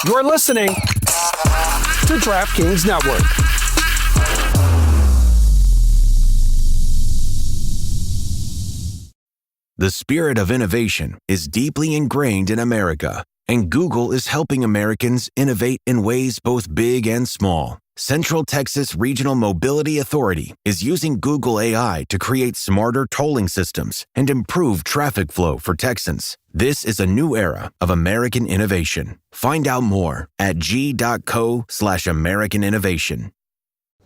You're listening to DraftKings Network. The spirit of innovation is deeply ingrained in America, and Google is helping Americans innovate in ways both big and small. Central Texas Regional Mobility Authority is using Google AI to create smarter tolling systems and improve traffic flow for Texans. This is a new era of American innovation. Find out more at g.co/American Innovation.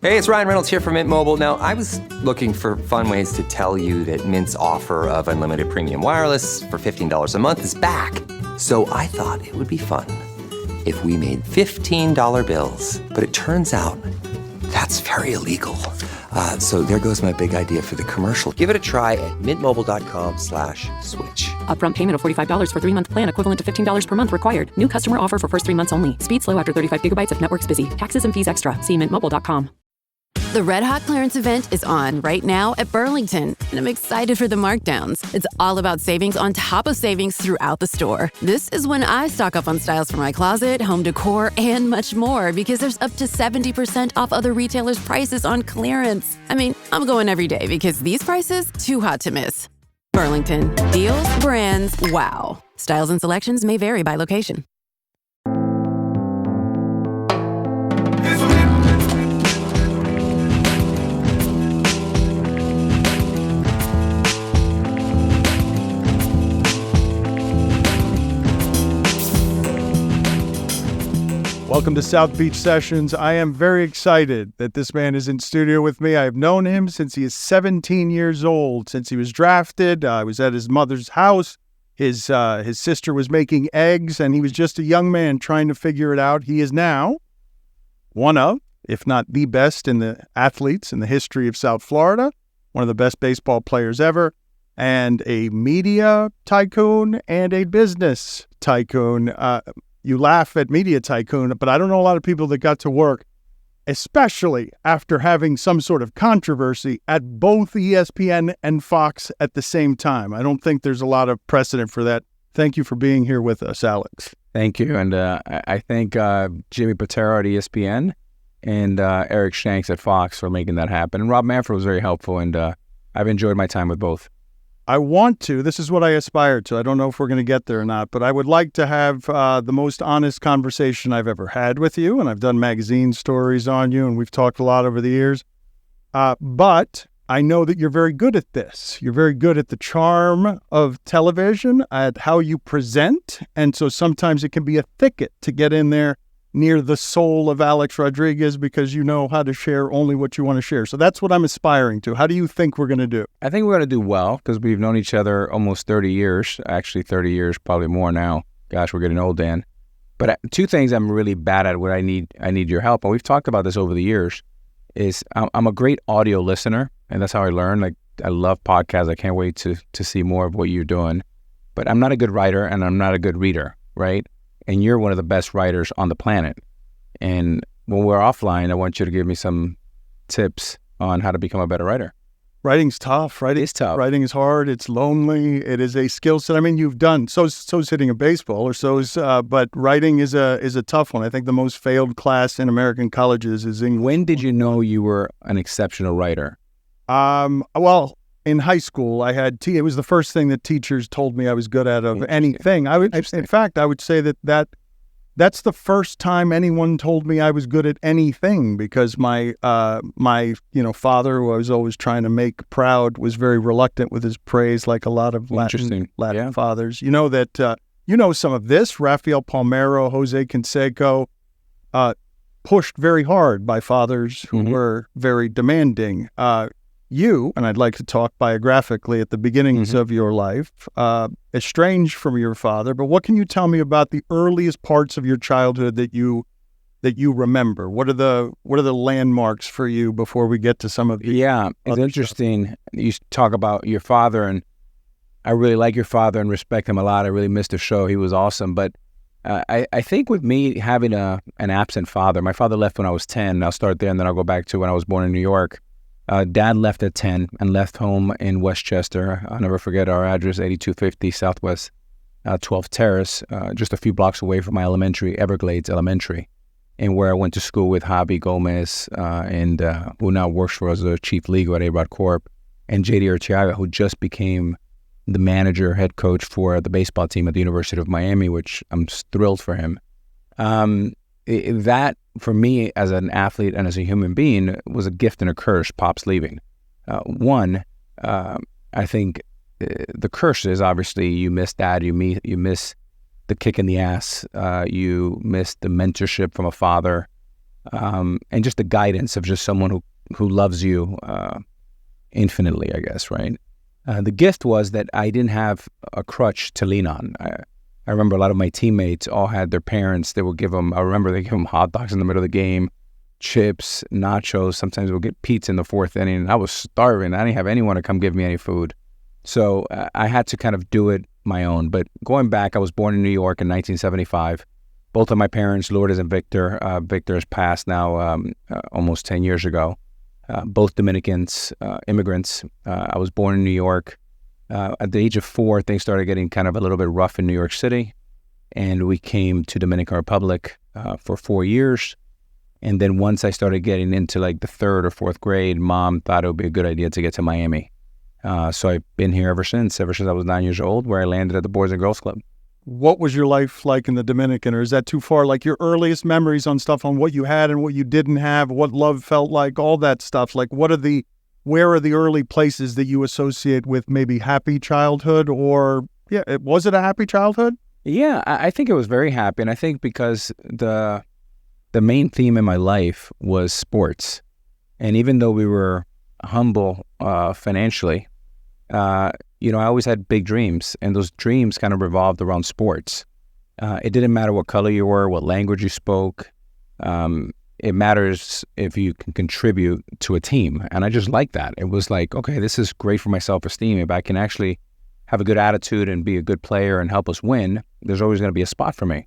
Hey, it's Ryan Reynolds here from Mint Mobile. Now, I was looking for fun ways to tell you that Mint's offer of unlimited premium wireless for $15 a month is back. So I thought it would be fun if we made $15 bills. But it turns out that's very illegal. So there goes my big idea for the commercial. Give it a try at mintmobile.com/switch. Upfront payment of $45 for 3-month plan, equivalent to $15 per month required. New customer offer for first 3 months only. Speed slow after 35 gigabytes if network's busy. Taxes and fees extra. See mintmobile.com. The Red Hot Clearance event is on right now at Burlington, and I'm excited for the markdowns. It's all about savings on top of savings throughout the store. This is when I stock up on styles for my closet, home decor, and much more, because there's up to 70% off other retailers' prices on clearance. I mean, I'm going every day because these prices, too hot to miss. Burlington. Deals, brands, wow. Styles and selections may vary by location. Welcome to South Beach Sessions. I am very excited that this man is in studio with me. I have known him since he is 17 years old, since he was drafted. I was at his mother's house. His sister was making eggs, and he was just a young man trying to figure it out. He is now one of, if not the best in the athletes in the history of South Florida, one of the best baseball players ever, and a media tycoon and a business tycoon. You laugh at media tycoon, but I don't know a lot of people that got to work, especially after having some sort of controversy at both ESPN and Fox at the same time. I don't think there's a lot of precedent for that. Thank you for being here with us, Alex. Thank you. And I thank Jimmy Batard at ESPN and Eric Shanks at Fox for making that happen. And Rob Manfred was very helpful, and I've enjoyed my time with both. I want to. This is what I aspire to. I don't know if we're going to get there or not, but I would like to have the most honest conversation I've ever had with you, and I've done magazine stories on you, and we've talked a lot over the years. But I know that you're very good at this. You're very good at the charm of television, at how you present, and so sometimes it can be a thicket to get in there near the soul of Alex Rodriguez because you know how to share only what you want to share. So that's what I'm aspiring to. How do you think we're going to do? I think we're going to do well because we've known each other almost 30 years, actually 30 years, probably more now. Gosh, we're getting old, Dan. But two things I'm really bad at, what I need your help, and we've talked about this over the years, is I'm a great audio listener, and that's how I learn. Like, I love podcasts. I can't wait to see more of what you're doing. But I'm not a good writer, and I'm not a good reader, right? And you're one of the best writers on the planet. And when we're offline, I want you to give me some tips on how to become a better writer. Writing's tough. It's tough. Writing is hard. It's lonely. It is a skill set. I mean, you've done so's hitting a baseball, but writing is a tough one. I think the most failed class in American colleges is English. When did you know you were an exceptional writer? Well, in high school, I had it was the first thing that teachers told me I was good at of anything. In fact, I would say that's the first time anyone told me I was good at anything, because my father, who I was always trying to make proud, was very reluctant with his praise, like a lot of Latin fathers. You know that some of this. Rafael Palmeiro, Jose Canseco, pushed very hard by fathers who were very demanding. And I'd like to talk biographically at the beginnings of your life, estranged from your father. But what can you tell me about the earliest parts of your childhood that you remember? What are the landmarks for you before we get to some of the? Yeah, it's interesting. Stuff? You talk about your father, and I really like your father and respect him a lot. I really missed the show. He was awesome. But I think with me having an absent father, my father left when I was 10. I'll start there, and then I'll go back to when I was born in New York. Dad left at 10 and left home in Westchester. I'll never forget our address, 8250 Southwest 12th Terrace, just a few blocks away from my elementary, Everglades Elementary, and where I went to school with Javi Gomez, and who now works for us as a chief legal at A-Rod Corp, and JD Urtiaga, who just became the manager, head coach for the baseball team at the University of Miami, which I'm thrilled for him. That, for me, as an athlete and as a human being, was a gift and a curse, Pops leaving. One, I think the curse is obviously you miss Dad, you miss the kick in the ass, you miss the mentorship from a father, and just the guidance of just someone who loves you infinitely, I guess, right? The gift was that I didn't have a crutch to lean on. I remember a lot of my teammates all had their parents. I remember they give them hot dogs in the middle of the game, chips, nachos. Sometimes we'll get pizza in the fourth inning. And I was starving. I didn't have anyone to come give me any food. So I had to kind of do it my own. But going back, I was born in New York in 1975. Both of my parents, Lourdes and Victor. Victor has passed now almost 10 years ago. Both Dominicans, immigrants. I was born in New York. At the age of 4, things started getting kind of a little bit rough in New York City. And we came to Dominican Republic for 4 years. And then once I started getting into like the 3rd or 4th grade, Mom thought it would be a good idea to get to Miami. So I've been here ever since I was 9 years old, where I landed at the Boys and Girls Club. What was your life like in the Dominican, or is that too far? Like your earliest memories on stuff on what you had and what you didn't have, what love felt like, all that stuff. Like where are the early places that you associate with maybe happy childhood, or was it a happy childhood? Yeah, I think it was very happy. And I think because the main theme in my life was sports. And even though we were humble financially, I always had big dreams, and those dreams kind of revolved around sports. It didn't matter what color you were, what language you spoke. It matters if you can contribute to a team. And I just liked that. It was like, okay, this is great for my self-esteem. If I can actually have a good attitude and be a good player and help us win, there's always going to be a spot for me.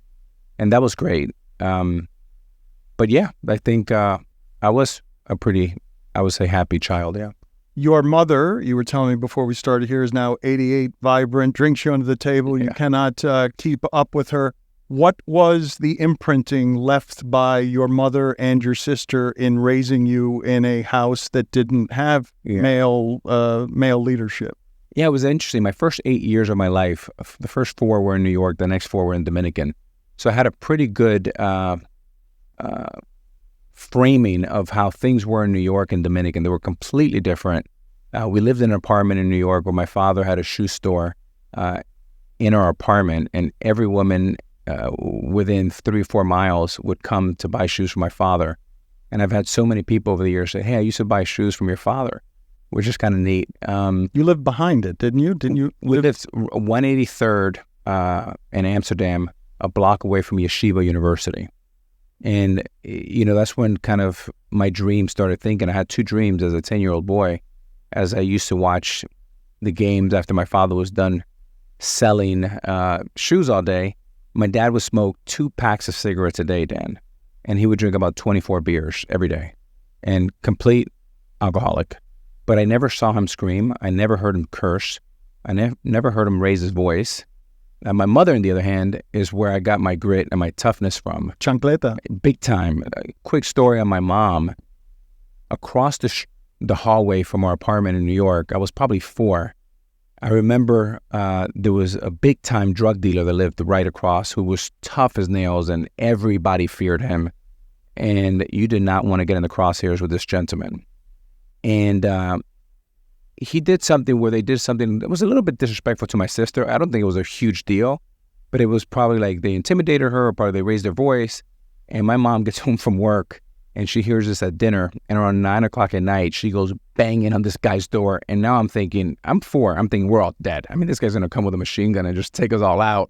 And that was great. But yeah, I think I was a pretty, I would say, happy child, yeah. Your mother, you were telling me before we started here, is now 88, vibrant, drinks you under the table. Yeah. You cannot keep up with her. What was the imprinting left by your mother and your sister in raising you in a house that didn't have male leadership? Yeah, it was interesting. My first 8 years of my life, the first 4 were in New York, the next 4 were in Dominican. So I had a pretty good framing of how things were in New York and Dominican. They were completely different. We lived in an apartment in New York where my father had a shoe store in our apartment, and every woman within 3 or 4 miles would come to buy shoes from my father. And I've had so many people over the years say, hey, I used to buy shoes from your father, which is kind of neat. You lived behind it, didn't you? We lived 183rd in Amsterdam, a block away from Yeshiva University. And, that's when kind of my dream started thinking. I had 2 dreams as a 10-year-old boy, as I used to watch the games after my father was done selling shoes all day. My dad would smoke 2 packs of cigarettes a day, Dan, and he would drink about 24 beers every day, and complete alcoholic. But I never saw him scream. I never heard him curse. I never heard him raise his voice. My mother, on the other hand, is where I got my grit and my toughness from. Chancleta. Big time. Quick story on my mom. Across the hallway from our apartment in New York, I was probably 4. I remember there was a big-time drug dealer that lived right across who was tough as nails, and everybody feared him. And you did not want to get in the crosshairs with this gentleman. And he did something where they did something that was a little bit disrespectful to my sister. I don't think it was a huge deal, but it was probably like they intimidated her, or probably they raised their voice. And my mom gets home from work, and she hears this at dinner, and around 9 o'clock at night, she goes banging on this guy's door. And now I'm thinking, I'm 4. I'm thinking we're all dead. I mean, this guy's going to come with a machine gun and just take us all out.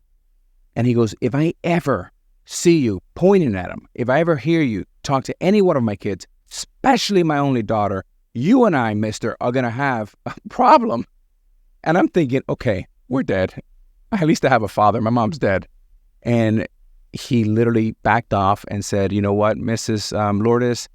And he goes, if I ever see you pointing at him, if I ever hear you talk to any one of my kids, especially my only daughter, you and I, mister, are going to have a problem. And I'm thinking, okay, we're dead. At least I have a father. My mom's dead. And he literally backed off and said, you know what, Mrs. Lourdes,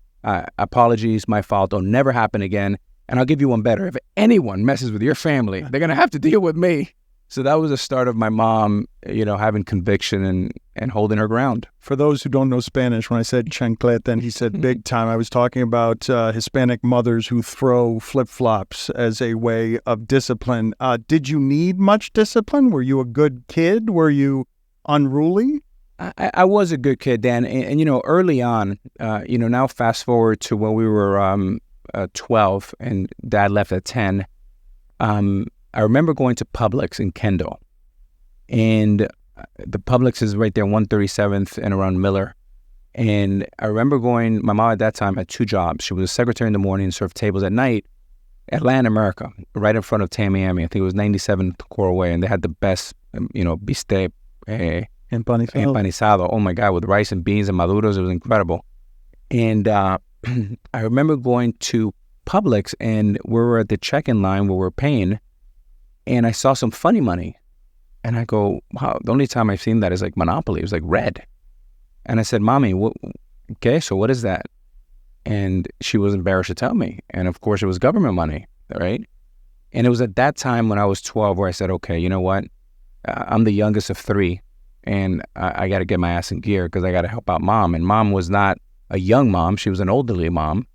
apologies, my fault. It'll never happen again. And I'll give you one better. If anyone messes with your family, they're going to have to deal with me. So that was the start of my mom, having conviction and holding her ground. For those who don't know Spanish, when I said chancleta and he said big time, I was talking about Hispanic mothers who throw flip-flops as a way of discipline. Did you need much discipline? Were you a good kid? Were you unruly? I was a good kid, Dan. And early on, now fast forward to when we were 12 and Dad left at 10, I remember going to Publix in Kendall, and the Publix is right there, 137th and around Miller. And I remember my mom at that time had 2 jobs. She was a secretary in the morning and served tables at night at Latin America, right in front of Tamiami. I think it was 97th Coral Way, and they had the best, bistec, empanizado. Oh my God, with rice and beans and maduros. It was incredible. And I remember going to Publix, and we were at the check-in line where we're paying, and I saw some funny money. And I go, wow, the only time I've seen that is like Monopoly. It was like red. And I said, Mommy, so what is that? And she was embarrassed to tell me. And of course, it was government money, right? And it was at that time when I was 12 where I said, okay, you know what? I'm the youngest of 3, and I got to get my ass in gear because I got to help out Mom. And Mom was not a young mom. She was an elderly mom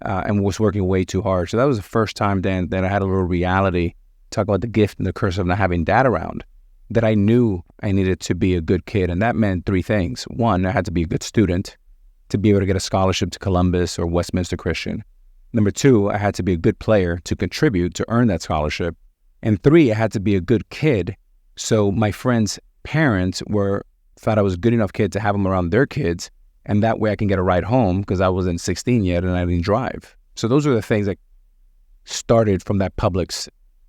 and was working way too hard. So that was the first time then that I had a little reality, talk about the gift and the curse of not having Dad around, that I knew I needed to be a good kid. And that meant 3 things. 1, I had to be a good student to be able to get a scholarship to Columbus or Westminster Christian. Number 2, I had to be a good player to contribute to earn that scholarship. And 3, I had to be a good kid. So my friends' parents thought I was a good enough kid to have them around their kids. And that way I can get a ride home because I wasn't 16 yet and I didn't drive. So those were the things that started from that Publix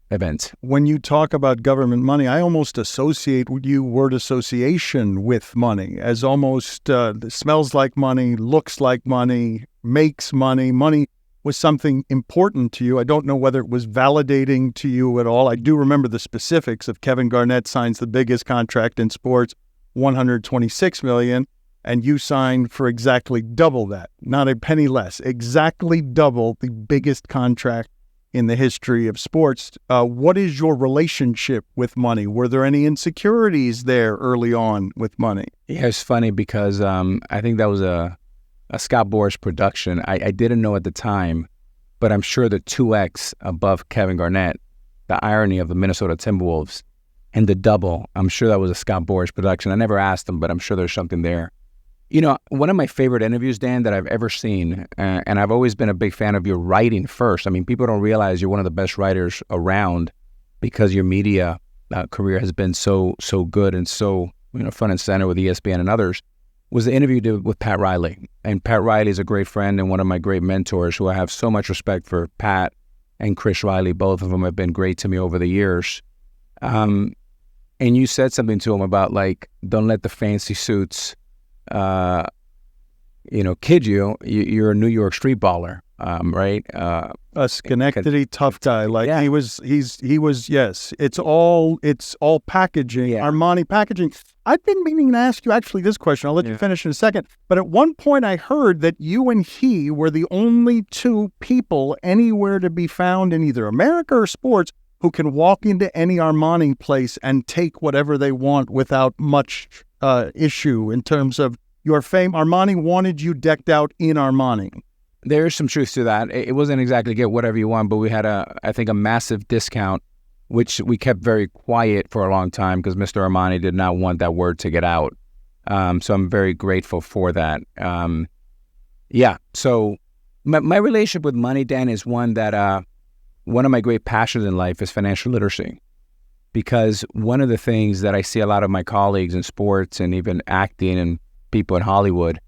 event. When you talk about government money, I almost associate word association with money as almost smells like money, looks like money, makes money. Money was something important to you. I don't know whether it was validating to you at all. I do remember the specifics of Kevin Garnett signs the biggest contract in sports, $126 million. And you signed for exactly double that, not a penny less, exactly double the biggest contract in the history of sports. What is your relationship with money? Were there any insecurities there early on with money? Yeah, it's funny because I think that was a Scott Boras production. I didn't know at the time, but I'm sure the 2X above Kevin Garnett, the irony of the Minnesota Timberwolves, and the double, I'm sure that was a Scott Boras production. I never asked him, but I'm sure there's something there. One of my favorite interviews, Dan, that I've ever seen, and I've always been a big fan of your writing first. I mean, people don't realize you're one of the best writers around because your media career has been so good and so front and center with ESPN and others, was the interview you did with Pat Riley. And Pat Riley is a great friend and one of my great mentors who I have so much respect for. Pat and Chris Riley, both of them have been great to me over the years. And you said something to him about don't let the fancy suits kid you. You're a New York street baller, right? A Schenectady tough guy. He was, yes. It's all packaging, Armani packaging. I've been meaning to ask you actually this question. I'll let you finish in a second. But at one point I heard that you and he were the only 2 people anywhere to be found in either America or sports who can walk into any Armani place and take whatever they want without much issue in terms of your fame. Armani wanted you decked out in Armani. There is some truth to that. It wasn't exactly get whatever you want, but we had I think a massive discount, which we kept very quiet for a long time because Mr. Armani did not want that word to get out. So I'm very grateful for that. So my relationship with money, Dan, is one that one of my great passions in life is financial literacy. Because one of the things that I see a lot of my colleagues in sports and even acting and people in Hollywood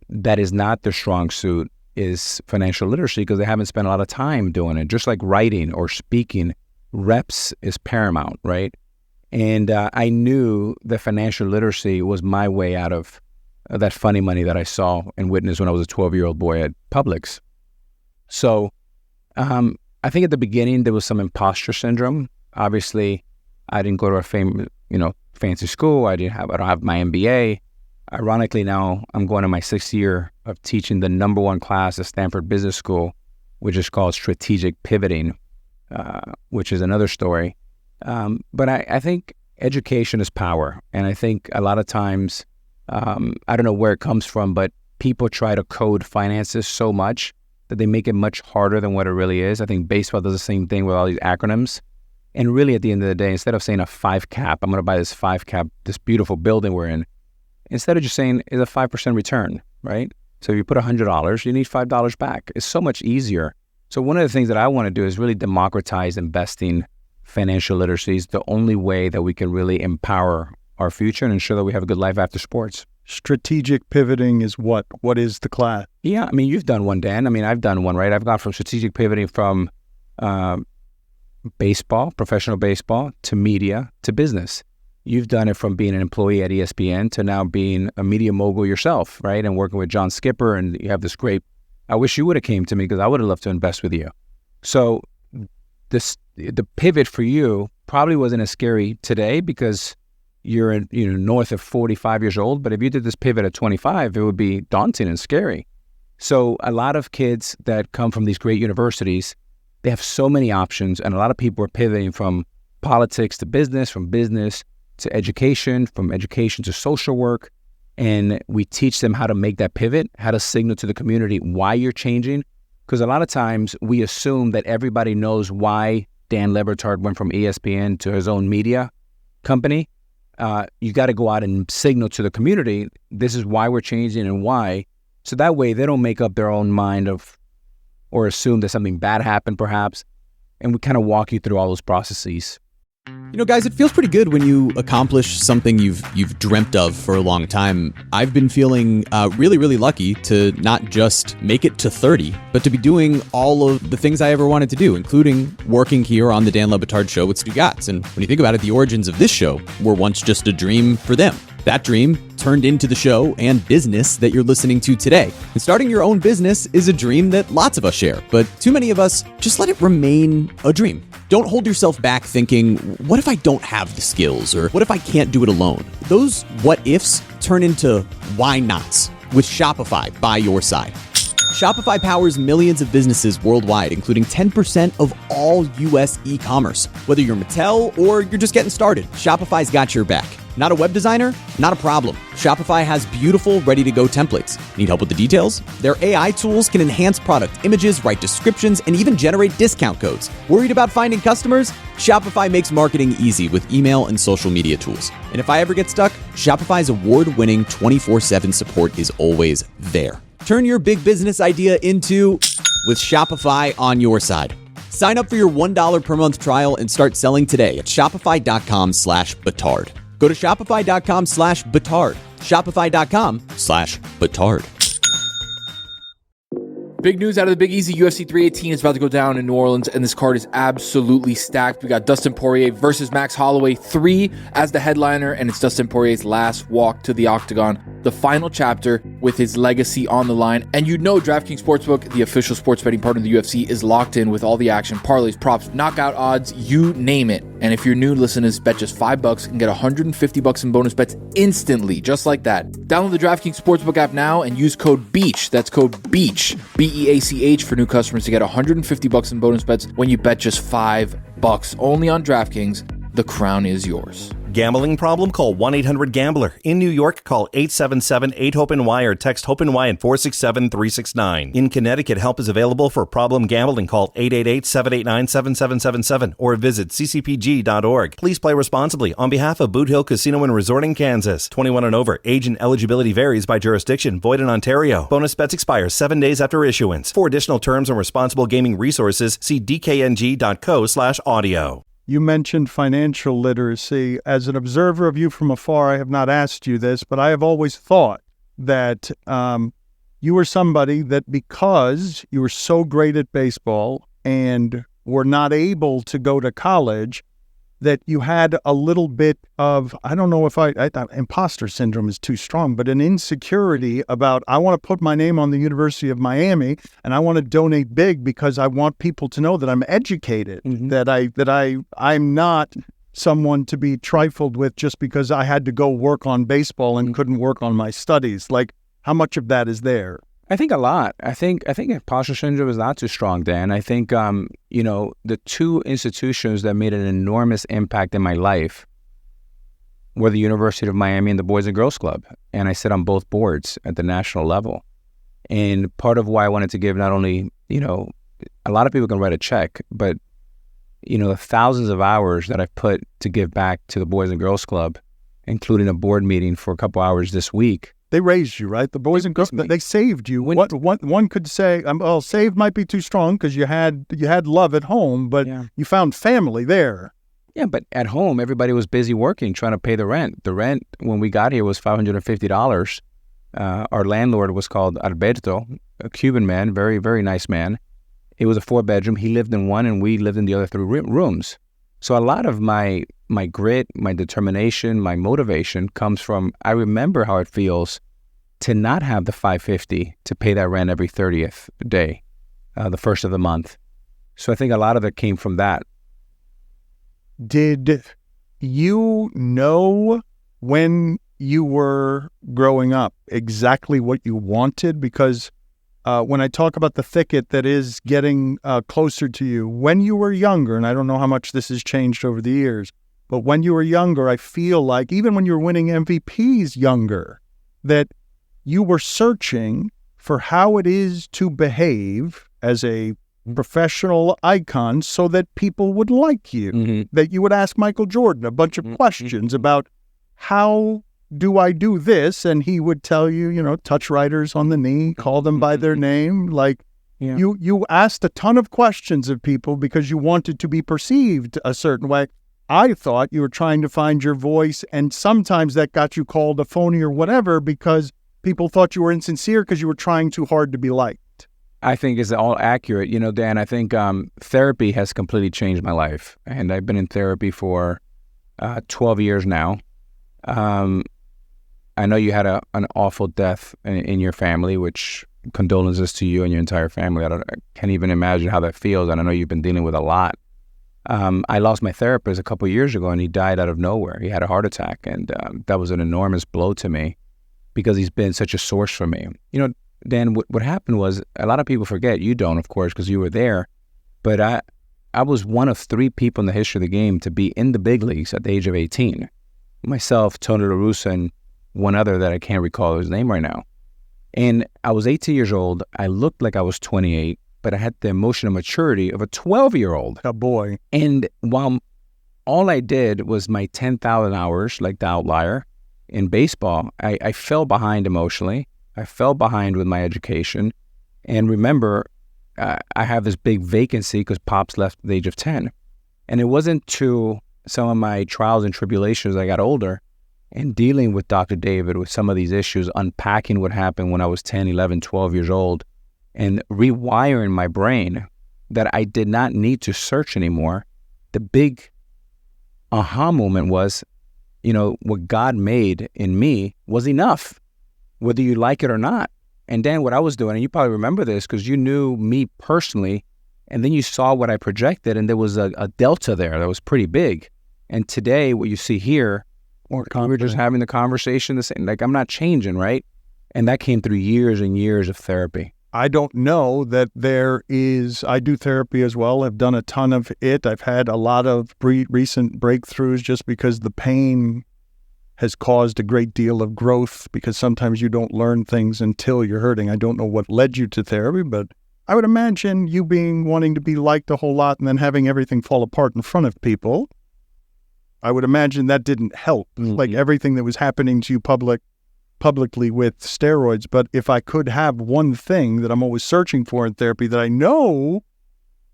that is not their strong suit is financial literacy because they haven't spent a lot of time doing it. Just like writing or speaking, reps is paramount, right? And I knew that financial literacy was my way out of that funny money that I saw and witnessed when I was a 12-year-old boy at Publix. So I think at the beginning there was some imposter syndrome. Obviously, I didn't go to a fancy school. I don't have my MBA. Ironically, now I'm going to my 6th year of teaching the #1 class at Stanford Business School, which is called strategic pivoting, which is another story. But I think education is power. And I think a lot of times, I don't know where it comes from, but people try to code finances so much that they make it much harder than what it really is. I think baseball does the same thing with all these acronyms. And really, at the end of the day, instead of saying a 5 cap, I'm going to buy this 5 cap, this beautiful building we're in, instead of just saying it's a 5% return, right? So if you put $100, you need $5 back. It's so much easier. So one of the things that I want to do is really democratize investing. Financial literacy is the only way that we can really empower our future and ensure that we have a good life after sports. Strategic pivoting is what? What is the class? Yeah, I mean, you've done one, Dan. I mean, I've done one, right? I've gone from strategic pivoting from baseball, professional baseball, to media, to business. You've done it from being an employee at ESPN to now being a media mogul yourself, right? And working with John Skipper, and you have this great, I wish you would have came to me because I would have loved to invest with you. So the pivot for you probably wasn't as scary today because you're north of 45 years old. But if you did this pivot at 25, it would be daunting and scary. So a lot of kids that come from these great universities, they have so many options. And a lot of people are pivoting from politics to business, from business to education, from education to social work. And we teach them how to make that pivot, how to signal to the community why you're changing. Because a lot of times we assume that everybody knows why Dan Le Batard went from ESPN to his own media company. You got to go out and signal to the community, this is why we're changing and why. So that way they don't make up their own mind of, or assume that something bad happened perhaps. And we kind of walk you through all those processes. You know, guys, it feels pretty good when you accomplish something you've dreamt of for a long time. I've been feeling really, really lucky to not just make it to 30, but to be doing all of the things I ever wanted to do, including working here on the Dan Le Batard Show with Stugotz. And when you think about it, the origins of this show were once just a dream for them. That dream turned into the show and business that you're listening to today. And starting your own business is a dream that lots of us share, but too many of us just let it remain a dream. Don't hold yourself back thinking, what if I don't have the skills? Or what if I can't do it alone? Those what ifs turn into why nots with Shopify by your side. Shopify powers millions of businesses worldwide, including 10% of all U.S. e-commerce. Whether you're Mattel or you're just getting started, Shopify's got your back. Not a web designer? Not a problem. Shopify has beautiful, ready-to-go templates. Need help with the details? Their AI tools can enhance product images, write descriptions, and even generate discount codes. Worried about finding customers? Shopify makes marketing easy with email and social media tools. And if I ever get stuck, Shopify's award-winning 24/7 support is always there. Turn your big business idea into with Shopify on your side. Sign up for your $1 per month trial and start selling today at shopify.com/Batard. Go to shopify.com/Batard. Shopify.com/Batard. Big news out of the Big Easy. UFC 318 is about to go down in New Orleans, and this card is absolutely stacked. We got Dustin Poirier versus Max Holloway 3 as the headliner, and it's Dustin Poirier's last walk to the octagon, the final chapter with his legacy on the line. And you know DraftKings Sportsbook, the official sports betting partner of the UFC, is locked in with all the action, parlays, props, knockout odds, you name it. And if you're new listeners, bet just $5 and get $150 in bonus bets instantly, just like that. Download the DraftKings Sportsbook app now and use code BEACH. That's code BEACH, BEACH, for new customers to get $150 in bonus bets when you bet just $5. Only on DraftKings. The crown is yours. Gambling problem? Call 1-800-GAMBLER. In New York, call 877-8-HOPE-NY or text HOPE-NY at 467-369. In Connecticut, help is available for problem gambling. Call 888-789-7777 or visit ccpg.org. Please play responsibly. On behalf of Boot Hill Casino and Resort in Kansas. 21 and over. Age and eligibility varies by jurisdiction. Void in Ontario. Bonus bets expire 7 days after issuance. For additional terms and responsible gaming resources, see dkng.co/audio. You mentioned financial literacy. As an observer of you from afar, I have not asked you this, but I have always thought that you were somebody that because you were so great at baseball and were not able to go to college, that you had a little bit of, I don't know if imposter syndrome is too strong, but an insecurity about, I want to put my name on the University of Miami and I want to donate big because I want people to know that I'm educated, that I'm not someone to be trifled with just because I had to go work on baseball and couldn't work on my studies. Like, how much of that is there? I think a lot. I think imposter syndrome is not too strong, Dan. I think, the two institutions that made an enormous impact in my life were the University of Miami and the Boys and Girls Club. And I sit on both boards at the national level. And part of why I wanted to give not only, a lot of people can write a check, but, the thousands of hours that I've put to give back to the Boys and Girls Club, including a board meeting for a couple hours this week. They raised you, right? The Boys and Girls, they saved you. One could say, well, saved might be too strong because you had love at home, but you found family there. Yeah, but at home, everybody was busy working, trying to pay the rent. The rent when we got here was $550. Our landlord was called Alberto, a Cuban man, very, very nice man. It was a 4-bedroom. He lived in one and we lived in the other 3 rooms. So a lot of my grit, my determination, my motivation comes from, I remember how it feels to not have the $550 to pay that rent every 30th day, the first of the month. So I think a lot of it came from that. Did you know when you were growing up exactly what you wanted? Because when I talk about the thicket that is getting closer to you, when you were younger, and I don't know how much this has changed over the years, but when you were younger, I feel like even when you were winning MVPs younger, that you were searching for how it is to behave as a professional icon so that people would like you, that you would ask Michael Jordan a bunch of questions about how do I do this? And he would tell you, touch writers on the knee, call them by their name. Like you asked a ton of questions of people because you wanted to be perceived a certain way. I thought you were trying to find your voice, and sometimes that got you called a phony or whatever because people thought you were insincere because you were trying too hard to be liked. I think is all accurate. Dan, I think therapy has completely changed my life. And I've been in therapy for 12 years now. I know you had an awful death in your family, which condolences to you and your entire family. I can't even imagine how that feels. And I know you've been dealing with a lot. I lost my therapist a couple of years ago and he died out of nowhere. He had a heart attack. And that was an enormous blow to me because he's been such a source for me. Dan, what happened was, a lot of people forget, you don't, of course, because you were there, but I was one of 3 people in the history of the game to be in the big leagues at the age of 18. Myself, Tony La Russa, and one other that I can't recall his name right now. And I was 18 years old. I looked like I was 28, but I had the emotional maturity of a 12-year-old. A boy. And while all I did was my 10,000 hours, like the outlier, in baseball, I fell behind emotionally. I fell behind with my education. And remember, I have this big vacancy because Pops left at the age of 10. And it wasn't to some of my trials and tribulations as I got older and dealing with Dr. David with some of these issues, unpacking what happened when I was 10, 11, 12 years old, and rewiring my brain that I did not need to search anymore. The big aha moment was, what God made in me was enough, whether you like it or not. And Dan, what I was doing, and you probably remember this because you knew me personally, and then you saw what I projected, and there was a delta there that was pretty big. And today, what you see here, we're just having the conversation the same. Like, I'm not changing, right? And that came through years and years of therapy. I don't know that I do therapy as well. I've done a ton of it. I've had a lot of recent breakthroughs just because the pain has caused a great deal of growth, because sometimes you don't learn things until you're hurting. I don't know what led you to therapy, but I would imagine you wanting to be liked a whole lot and then having everything fall apart in front of people. I would imagine that didn't help, like everything that was happening to you publicly with steroids. But if I could have one thing that I'm always searching for in therapy that I know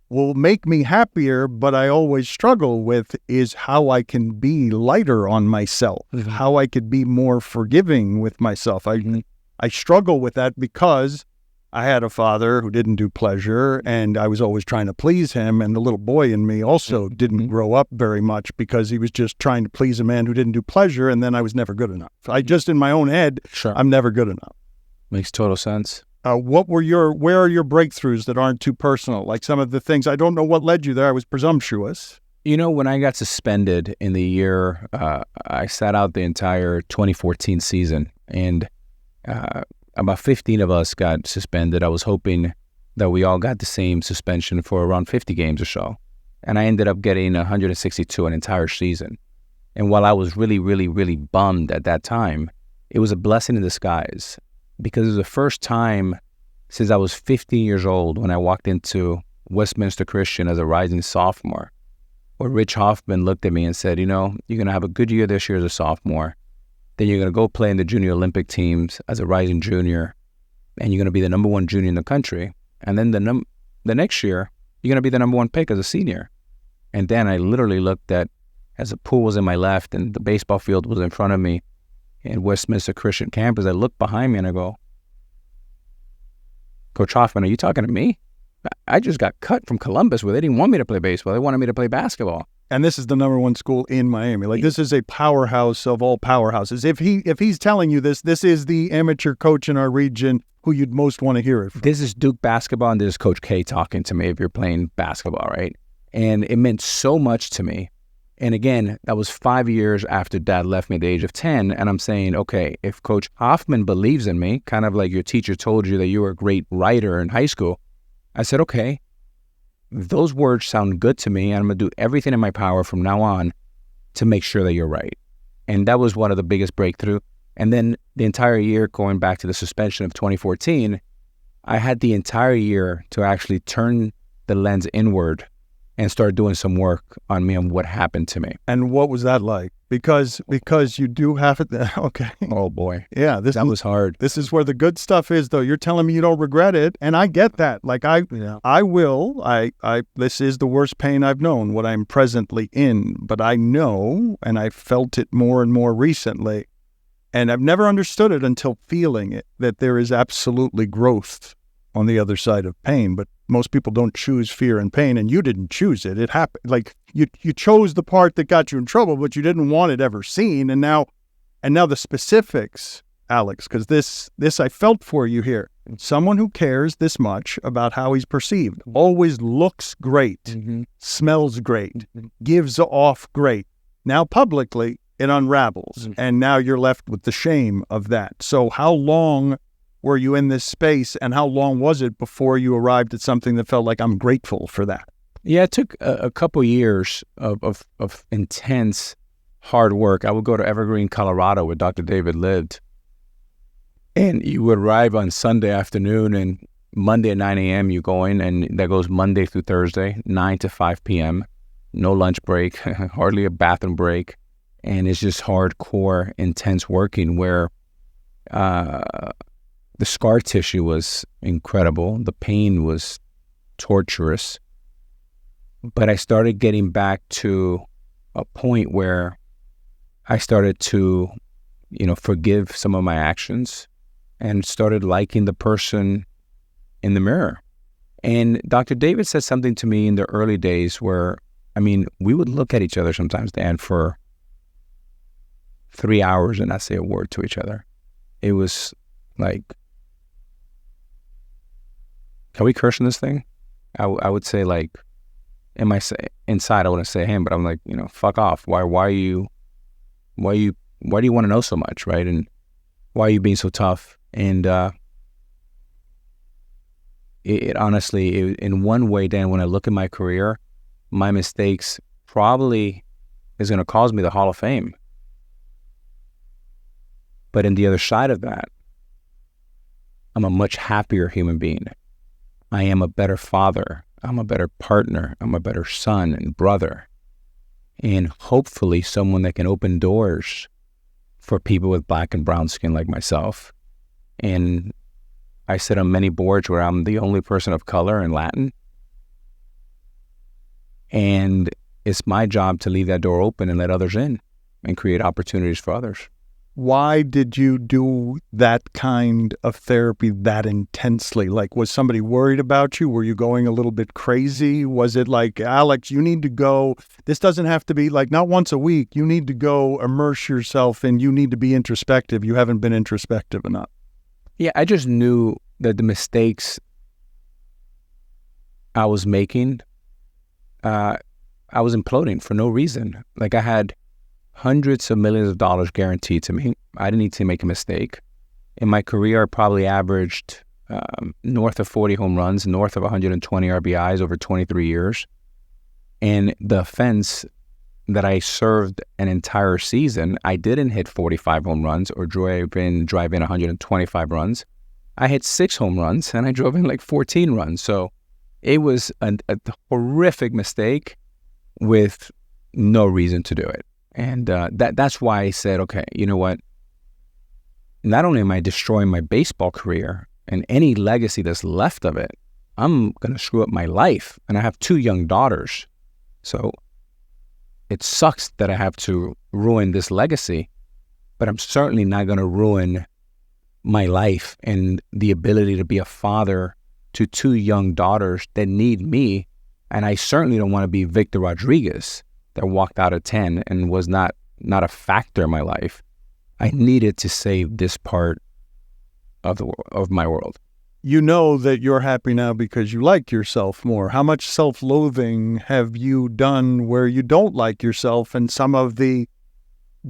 will make me happier, but I always struggle with, is how I can be lighter on myself, how I could be more forgiving with myself. I struggle with that because I had a father who didn't do pleasure, and I was always trying to please him, and the little boy in me also didn't grow up very much because he was just trying to please a man who didn't do pleasure, and then I was never good enough. In my own head, I'm never good enough. Makes total sense. Where are your breakthroughs that aren't too personal? Like some of the things, I don't know what led you there. I was presumptuous. When I got suspended in the year, I sat out the entire 2014 season, and a about 15 of us got suspended. I was hoping that we all got the same suspension for around 50 games or so. And I ended up getting 162 an entire season. And while I was really, really, really bummed at that time, it was a blessing in disguise, because it was the first time since I was 15 years old when I walked into Westminster Christian as a rising sophomore, where Rich Hoffman looked at me and said, you're going to have a good year this year as a sophomore. Then you're going to go play in the junior Olympic teams as a rising junior, and you're going to be the number one junior in the country. And then the next year, you're going to be the number one pick as a senior. And then I literally looked at, as the pool was in my left and the baseball field was in front of me in Westminster Christian campus, I looked behind me and I go, Coach Hoffman, are you talking to me? I just got cut from Columbus where they didn't want me to play baseball. They wanted me to play basketball. And this is the number one school in Miami. Like, this is a powerhouse of all powerhouses. If he's telling you this is the amateur coach in our region who you'd most want to hear it from. This is Duke basketball, and this is Coach K talking to me if you're playing basketball, right? And it meant so much to me. And again, that was 5 years after Dad left me at the age of 10. And I'm saying, okay, if Coach Hoffman believes in me, kind of like your teacher told you that you were a great writer in high school, I said, okay, those words sound good to me, and I'm going to do everything in my power from now on to make sure that you're right. And that was one of the biggest breakthrough. And then the entire year, going back to the suspension of 2014, I had the entire year to actually turn the lens inward and start doing some work on me and what happened to me. And what was that like? Because you do have it. Okay. Oh boy. Yeah. That was hard. This is where the good stuff is, though. You're telling me you don't regret it. And I get that. Like I this is the worst pain I've known, what I'm presently in, but I know, and I felt it more and more recently. And I've never understood it until feeling it, that there is absolutely growth on the other side of pain. But most people don't choose fear and pain, and you didn't choose it. It happened. Like you chose the part that got you in trouble, but you didn't want it ever seen. And now the specifics, Alex, because this I felt for you here. Someone who cares this much about how he's perceived, always looks great, smells great, gives off great. Now publicly, it unravels, and now you're left with the shame of that. So how long were you in this space, and how long was it before you arrived at something that felt like, I'm grateful for that? Yeah, it took a couple years of intense hard work. I would go to Evergreen, Colorado, where Dr. David lived, and you would arrive on Sunday afternoon, and Monday at 9 a.m. you go in, and that goes Monday through Thursday, 9 to 5 p.m., no lunch break, hardly a bathroom break, and it's just hardcore, intense working where the scar tissue was incredible. The pain was torturous. But I started getting back to a point where I started to, forgive some of my actions and started liking the person in the mirror. And Dr. David said something to me in the early days where, we would look at each other sometimes, Dan, for 3 hours and not say a word to each other. It was like, can we curse in this thing? I would say, like, inside I wouldn't say him, but I'm like, fuck off. Why do you want to know so much, right? And why are you being so tough? And it honestly, in one way, Dan, when I look at my career, my mistakes probably is going to cause me the Hall of Fame. But in the other side of that, I'm a much happier human being. I am a better father. I'm a better partner. I'm a better son and brother. And hopefully someone that can open doors for people with black and brown skin like myself. And I sit on many boards where I'm the only person of color and Latin. And it's my job to leave that door open and let others in and create opportunities for others. Why did you do that kind of therapy that intensely? Like, was somebody worried about you? Were you going a little bit crazy? Was it like, Alex, you need to go, this doesn't have to be like not once a week. You need to go immerse yourself and you need to be introspective. You haven't been introspective enough. Yeah, I just knew that the mistakes I was making, I was imploding for no reason. Like, I had hundreds of millions of dollars guaranteed to me. I didn't need to make a mistake. In my career, I probably averaged north of 40 home runs, north of 120 RBIs over 23 years. And the offense that I served an entire season, I didn't hit 45 home runs or drive in 125 runs. I hit 6 home runs and I drove in like 14 runs. So it was a horrific mistake with no reason to do it. And that's why I said, okay, you know what? Not only am I destroying my baseball career and any legacy that's left of it, I'm going to screw up my life. And I have 2 young daughters. So it sucks that I have to ruin this legacy, but I'm certainly not going to ruin my life and the ability to be a father to 2 young daughters that need me. And I certainly don't want to be Victor Rodriguez that walked out at 10 and was not a factor in my life. I needed to save this part of my world. You know that you're happy now because you like yourself more. How much self-loathing have you done where you don't like yourself, and some of the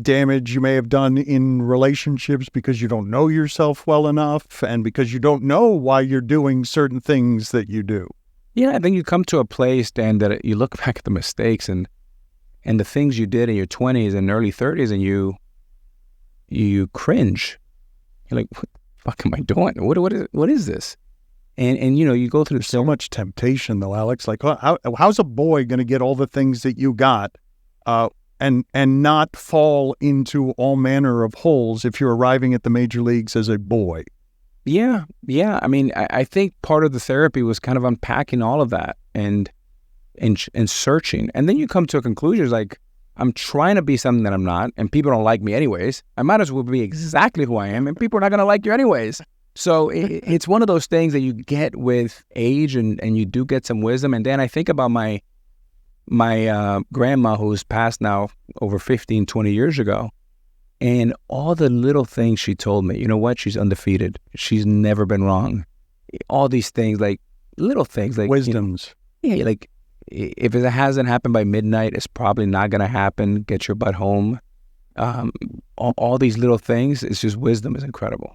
damage you may have done in relationships because you don't know yourself well enough and because you don't know why you're doing certain things that you do? Yeah, I think you come to a place, Dan, that you look back at the mistakes and the things you did in your 20s and early 30s, and you cringe. You're like, what the fuck am I doing? What is this? And you know, you go through so much temptation, though, Alex. Like, how's a boy going to get all the things that you got and not fall into all manner of holes if you're arriving at the major leagues as a boy? Yeah. I mean, I think part of the therapy was kind of unpacking all of that and searching. And then you come to a conclusion, it's like, I'm trying to be something that I'm not, and people don't like me anyways. I might as well be exactly who I am, and people are not going to like you anyways. So it's one of those things that you get with age, and you do get some wisdom. And then I think about my grandma, who's passed now over 15, 20 years ago, and all the little things she told me. You know what? She's undefeated. She's never been wrong. All these things, like little things, like wisdoms. You know, yeah, like if it hasn't happened by midnight, it's probably not going to happen. Get your butt home. All these little things, it's just wisdom is incredible.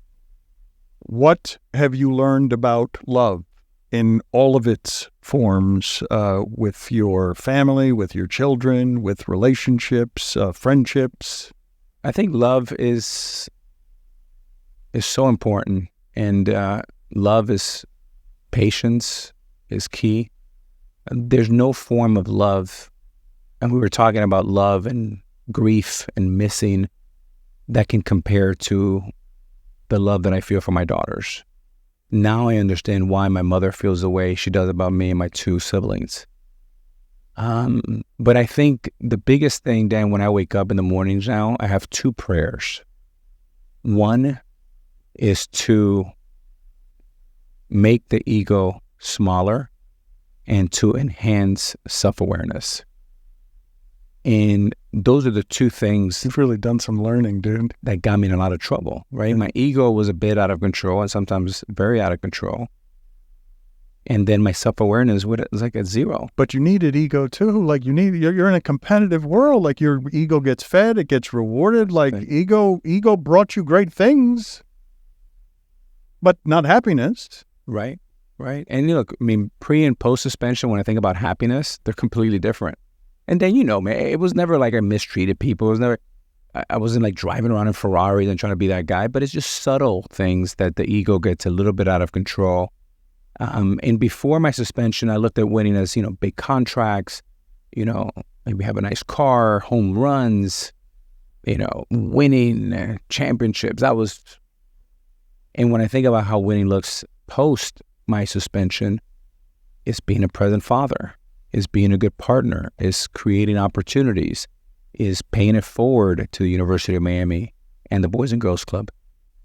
What have you learned about love in all of its forms, with your family, with your children, with relationships, friendships? I think love is so important, and love is patience is key. There's no form of love, and we were talking about love and grief and missing, that can compare to the love that I feel for my daughters. Now I understand why my mother feels the way she does about me and my 2 siblings. But I think the biggest thing, Dan, when I wake up in the mornings now, I have 2 prayers. One is to make the ego smaller and to enhance self-awareness. And those are the 2 things. You've really done some learning, dude. That got me in a lot of trouble, right? Yeah. My ego was a bit out of control and sometimes very out of control. And then my self-awareness was like at 0. But you needed ego too. Like you're in a competitive world. Like your ego gets fed, it gets rewarded. Like right. Ego brought you great things, but not happiness. Right. And look, I mean, pre and post suspension, when I think about happiness, they're completely different. And then, you know, man, it was never like I mistreated people. It was never, I wasn't like driving around in Ferraris and trying to be that guy, but it's just subtle things that the ego gets a little bit out of control. And before my suspension, I looked at winning as, you know, big contracts, you know, maybe have a nice car, home runs, you know, winning championships. And when I think about how winning looks post my suspension, is being a present father, is being a good partner, is creating opportunities, is paying it forward to the University of Miami and the Boys and Girls Club.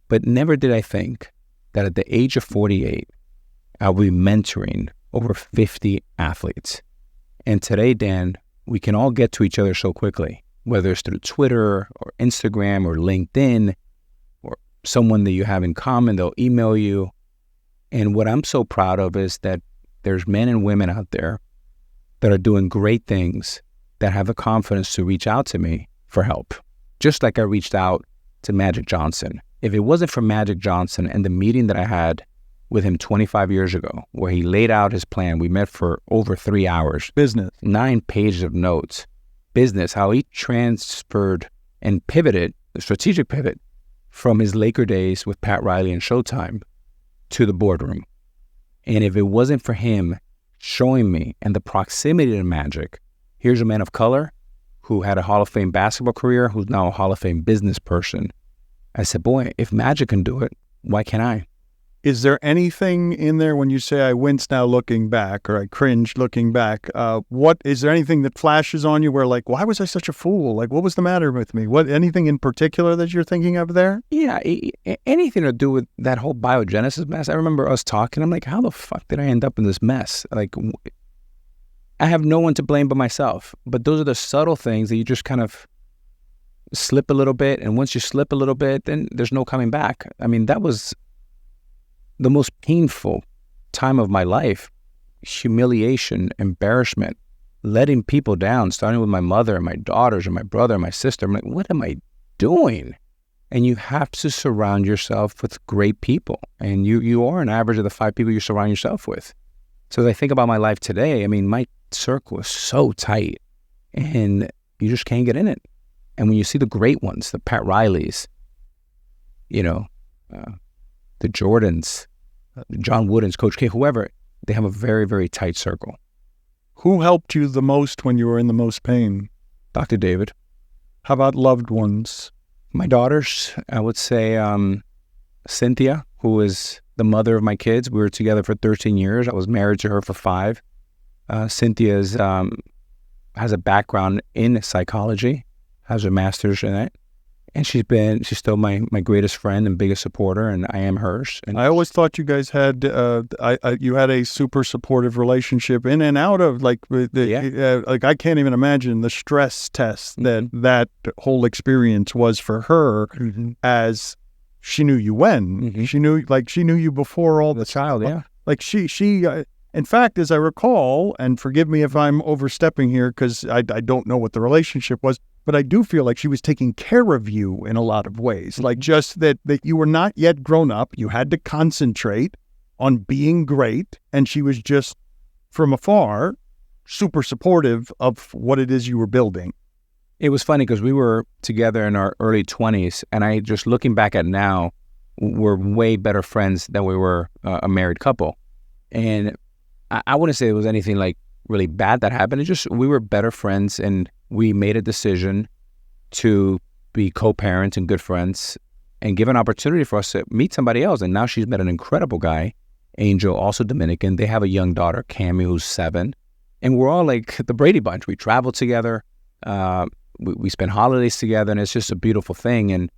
But never did I think that at the age of 48, I'll be mentoring over 50 athletes. And today, Dan, we can all get to each other so quickly, whether it's through Twitter or Instagram or LinkedIn or someone that you have in common, they'll email you. And what I'm so proud of is that there's men and women out there that are doing great things, that have the confidence to reach out to me for help. Just like I reached out to Magic Johnson if it wasn't for Magic Johnson and the meeting that I had with him 25 years ago, where he laid out his plan, we met for over 3 hours. Business. 9 pages of notes. Business, how he transferred and pivoted, the strategic pivot, from his Laker days with Pat Riley and Showtime to the boardroom. And if it wasn't for him showing me and the proximity to Magic, here's a man of color who had a Hall of Fame basketball career, who's now a Hall of Fame business person. I said, boy, if Magic can do it, why can't I? Is there anything in there when you say I wince now looking back, or I cringe looking back? Is there anything that flashes on you where, like, why was I such a fool? Like, what was the matter with me? Anything in particular that you're thinking of there? Yeah, anything to do with that whole biogenesis mess. I remember us talking. I'm like, how the fuck did I end up in this mess? Like, I have no one to blame but myself. But those are the subtle things that you just kind of slip a little bit. And once you slip a little bit, then there's no coming back. I mean, that was the most painful time of my life. Humiliation, embarrassment, letting people down, starting with my mother and my daughters and my brother and my sister. I'm like, what am I doing? And you have to surround yourself with great people. And you are an average of the 5 people you surround yourself with. So as I think about my life today, I mean, my circle is so tight and you just can't get in it. And when you see the great ones, the Pat Rileys, the Jordans, John Woodens, Coach K, whoever, they have a very, very tight circle. Who helped you the most when you were in the most pain? Dr. David. How about loved ones? My daughters, I would say Cynthia, who is the mother of my kids. We were together for 13 years. I was married to her for 5. Cynthia has a background in psychology, has her master's in it. And she's still my greatest friend and biggest supporter, and I am hers. And I always thought you guys had you had a super supportive relationship in and out of, like, like, I can't even imagine the stress test that whole experience was for her, as she knew you when she knew you before all the child, like she in fact, as I recall, and forgive me if I'm overstepping here because I don't know what the relationship was, but I do feel like she was taking care of you in a lot of ways. Like, just that you were not yet grown up. You had to concentrate on being great. And she was just, from afar, super supportive of what it is you were building. It was funny because we were together in our early 20s. And I just, looking back at now, we're way better friends than we were a married couple. And I wouldn't say it was anything like really bad that happened. It's just, we were better friends, and we made a decision to be co-parents and good friends and give an opportunity for us to meet somebody else. And now she's met an incredible guy, Angel, also Dominican. They have a young daughter, Cammie, who's 7. And we're all like the Brady Bunch. We travel together. We spend holidays together, and it's just a beautiful thing. And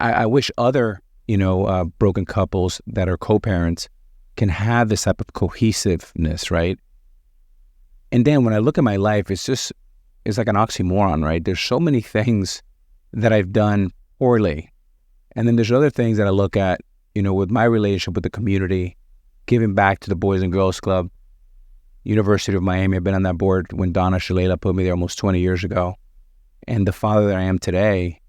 I wish other, broken couples that are co-parents can have this type of cohesiveness, right? And then when I look at my life, it's like an oxymoron, right? There's so many things that I've done poorly. And then there's other things that I look at, with my relationship with the community, giving back to the Boys and Girls Club, University of Miami. I've been on that board when Donna Shalala put me there almost 20 years ago. And the father that I am today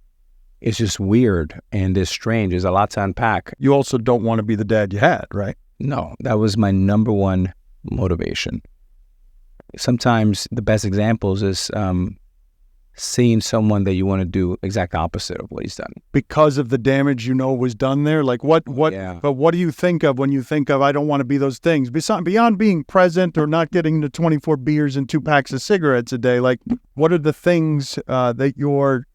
is just weird and is strange. There's a lot to unpack. You also don't want to be the dad you had, right? No, that was my number one motivation. Sometimes the best examples is seeing someone that you want to do exact opposite of what he's done. Because of the damage was done there? Like, what? Yeah. But what do you think of when you think of, I don't want to be those things? Beyond being present or not getting the 24 beers and 2 packs of cigarettes a day, like, what are the things that you're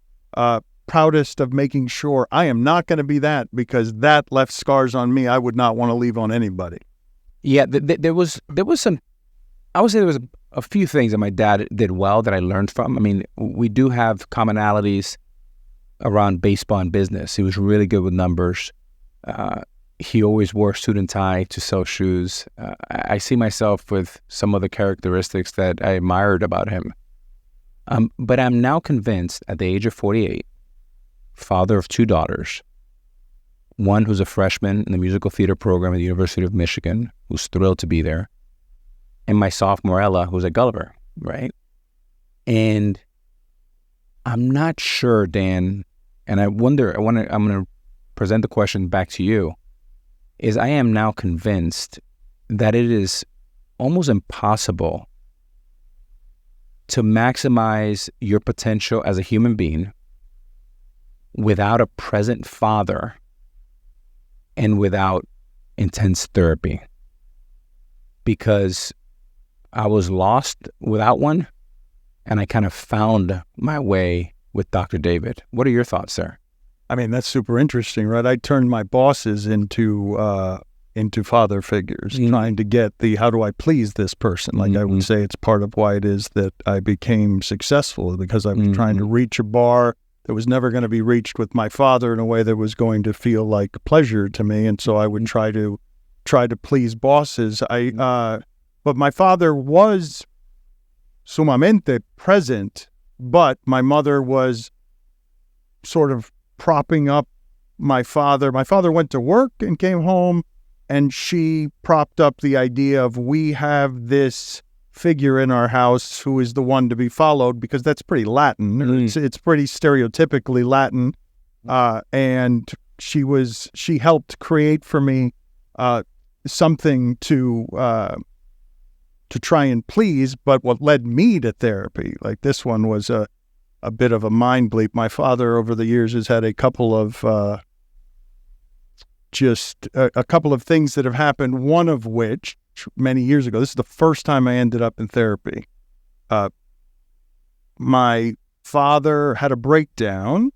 proudest of making sure I am not going to be that, because that left scars on me I would not want to leave on anybody? Yeah, there was some, I would say there was a few things that my dad did well that I learned from. I mean, we do have commonalities around baseball and business. He was really good with numbers. He always wore suit and tie to sell shoes. I see myself with some of the characteristics that I admired about him. But I'm now convinced, at the age of 48, father of 2 daughters, one who's a freshman in the musical theater program at the University of Michigan, who's thrilled to be there, and my sophomore Ella, who's at Gulliver, right? And I'm not sure, Dan, and I'm going to present the question back to you, is I am now convinced that it is almost impossible to maximize your potential as a human being without a present father and without intense therapy. Because I was lost without one, and I kind of found my way with Dr. David. What are your thoughts, sir? I mean, that's super interesting, right? I turned my bosses into father figures, trying to get how do I please this person? Like I would say it's part of why it is that I became successful, because I was trying to reach a bar that was never going to be reached with my father in a way that was going to feel like pleasure to me. And so I would try to please bosses. But my father was sumamente present, but my mother was sort of propping up my father. My father went to work and came home, and she propped up the idea of, we have this figure in our house who is the one to be followed, because that's pretty Latin. It's pretty stereotypically Latin. And she helped create for me something to try and please. But what led me to therapy, like this one, was a bit of a mind bleep. My father over the years has had a couple of a couple of things that have happened, one of which many years ago, this is the first time I ended up in therapy. My father had a breakdown,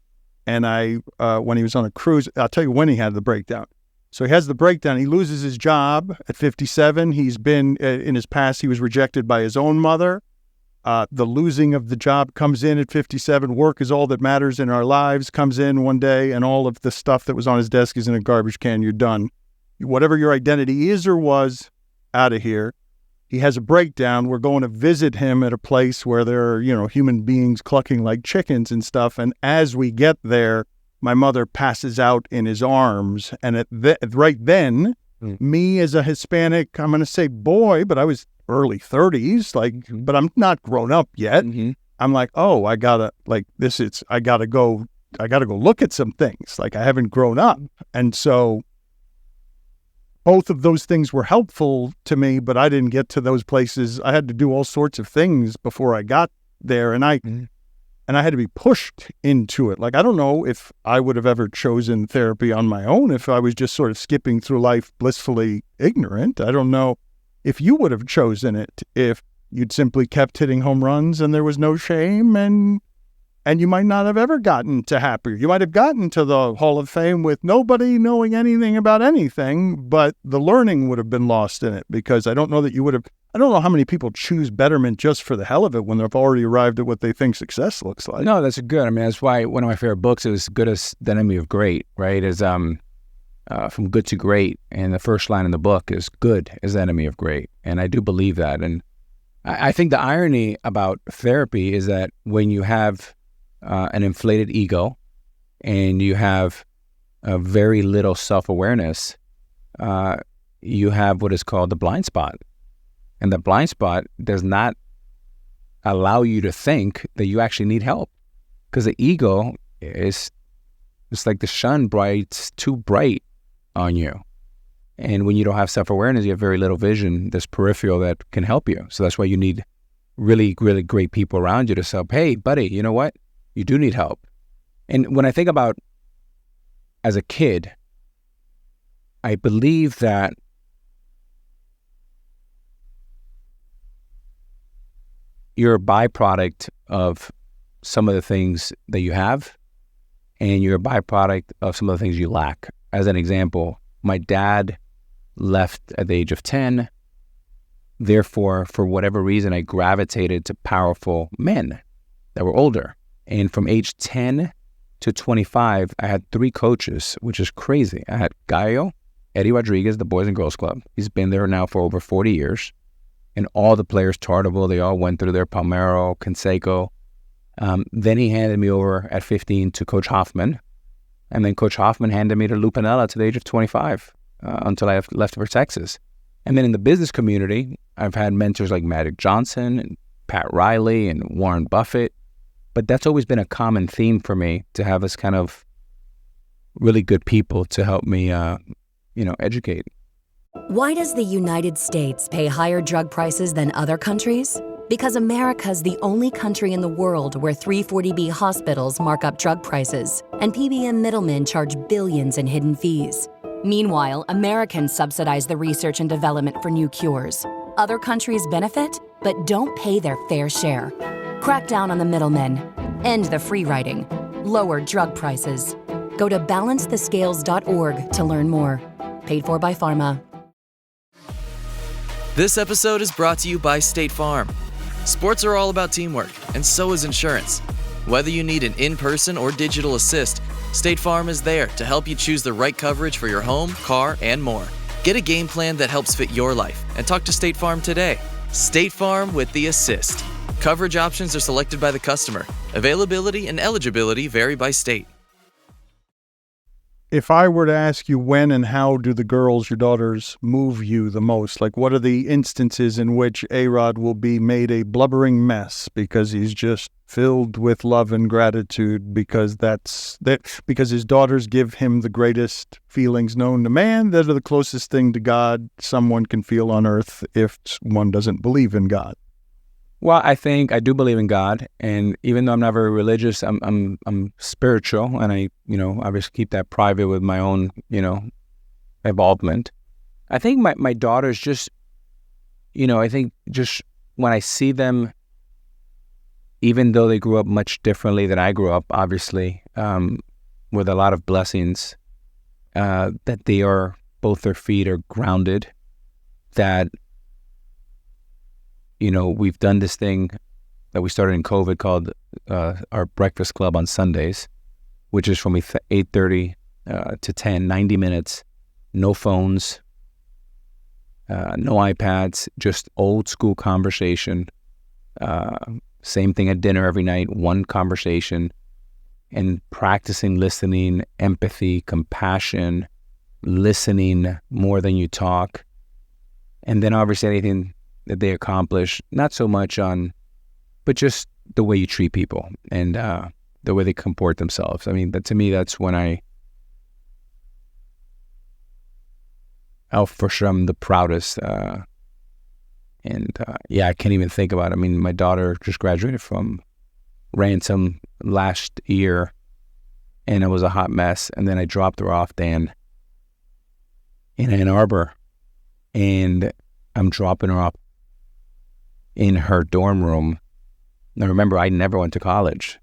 and when he was on a cruise, I'll tell you when he had the breakdown. So he has the breakdown. He loses his job at 57. He's been, in his past, he was rejected by his own mother. The losing of the job comes in at 57. Work is all that matters in our lives comes in one day, and all of the stuff that was on his desk is in a garbage can. You're done. Whatever your identity is or was, out of here. He has a breakdown. We're going to visit him at a place where there are, human beings clucking like chickens and stuff. And as we get there, my mother passes out in his arms. And right then, me as a Hispanic, I'm going to say boy, but I was early 30s, but I'm not grown up yet. I'm like, oh, I gotta go look at some things. Like, I haven't grown up. And so both of those things were helpful to me, but I didn't get to those places. I had to do all sorts of things before I got there, and I had to be pushed into it. Like, I don't know if I would have ever chosen therapy on my own if I was just sort of skipping through life blissfully ignorant. I don't know if you would have chosen it if you'd simply kept hitting home runs and there was no shame, and you might not have ever gotten to happier. You might have gotten to the Hall of Fame with nobody knowing anything about anything, but the learning would have been lost in it, because I don't know that you would have. I don't know how many people choose betterment just for the hell of it when they've already arrived at what they think success looks like. No, that's good. I mean, that's why one of my favorite books is Good as the Enemy of Great, right? Is From Good to Great. And the first line in the book is good is the enemy of great. And I do believe that. And I think the irony about therapy is that when you have an inflated ego and you have very little self-awareness, you have what is called the blind spot. And the blind spot does not allow you to think that you actually need help, because the ego it's like the sun brights too bright on you. And when you don't have self-awareness, you have very little vision, this peripheral that can help you. So that's why you need really, really great people around you to say, hey, buddy, you know what? You do need help. And when I think about as a kid, I believe that you're a byproduct of some of the things that you have, and you're a byproduct of some of the things you lack. As an example, my dad left at the age of 10. Therefore, for whatever reason, I gravitated to powerful men that were older. And from age 10 to 25, I had 3 coaches, which is crazy. I had Gallo, Eddie Rodriguez, the Boys and Girls Club. He's been there now for over 40 years. And all the players, Tardeville, they all went through there, Palmero, Canseco. Then he handed me over at 15 to Coach Hoffman. And then Coach Hoffman handed me to Lou Piniella to the age of 25 until I left for Texas. And then in the business community, I've had mentors like Magic Johnson and Pat Riley and Warren Buffett. But that's always been a common theme for me, to have this kind of really good people to help me, educate. Why does the United States pay higher drug prices than other countries? Because America's the only country in the world where 340B hospitals mark up drug prices and PBM middlemen charge billions in hidden fees. Meanwhile, Americans subsidize the research and development for new cures. Other countries benefit, but don't pay their fair share. Crack down on the middlemen. End the free riding. Lower drug prices. Go to balancethescales.org to learn more. Paid for by Pharma. This episode is brought to you by State Farm. Sports are all about teamwork, and so is insurance. Whether you need an in-person or digital assist, State Farm is there to help you choose the right coverage for your home, car, and more. Get a game plan that helps fit your life and talk to State Farm today. State Farm with the assist. Coverage options are selected by the customer. Availability and eligibility vary by state. If I were to ask you when and how do the girls, your daughters, move you the most? Like, what are the instances in which A-Rod will be made a blubbering mess because he's just filled with love and gratitude because because his daughters give him the greatest feelings known to man that are the closest thing to God someone can feel on earth if one doesn't believe in God? Well, I think I do believe in God, and even though I'm not very religious, I'm spiritual, and I obviously keep that private with my own involvement. I think my daughters just, I think just when I see them, even though they grew up much differently than I grew up, obviously, with a lot of blessings, that they are, both their feet are grounded, that we've done this thing that we started in COVID called our breakfast club on Sundays, which is from 8:30 to 10, 90 minutes, no phones, no iPads, just old school conversation. Same thing at dinner every night, one conversation, and practicing listening, empathy, compassion, listening more than you talk. And then obviously anything that they accomplish, not so much on, but just the way you treat people and the way they comport themselves. I mean, to me, that's when I'll for sure I'm the proudest. I can't even think about it. I mean, my daughter just graduated from Ransom last year, and it was a hot mess. And then I dropped her off, Dan, in Ann Arbor, and I'm dropping her off in her dorm room. Now, remember, I never went to college,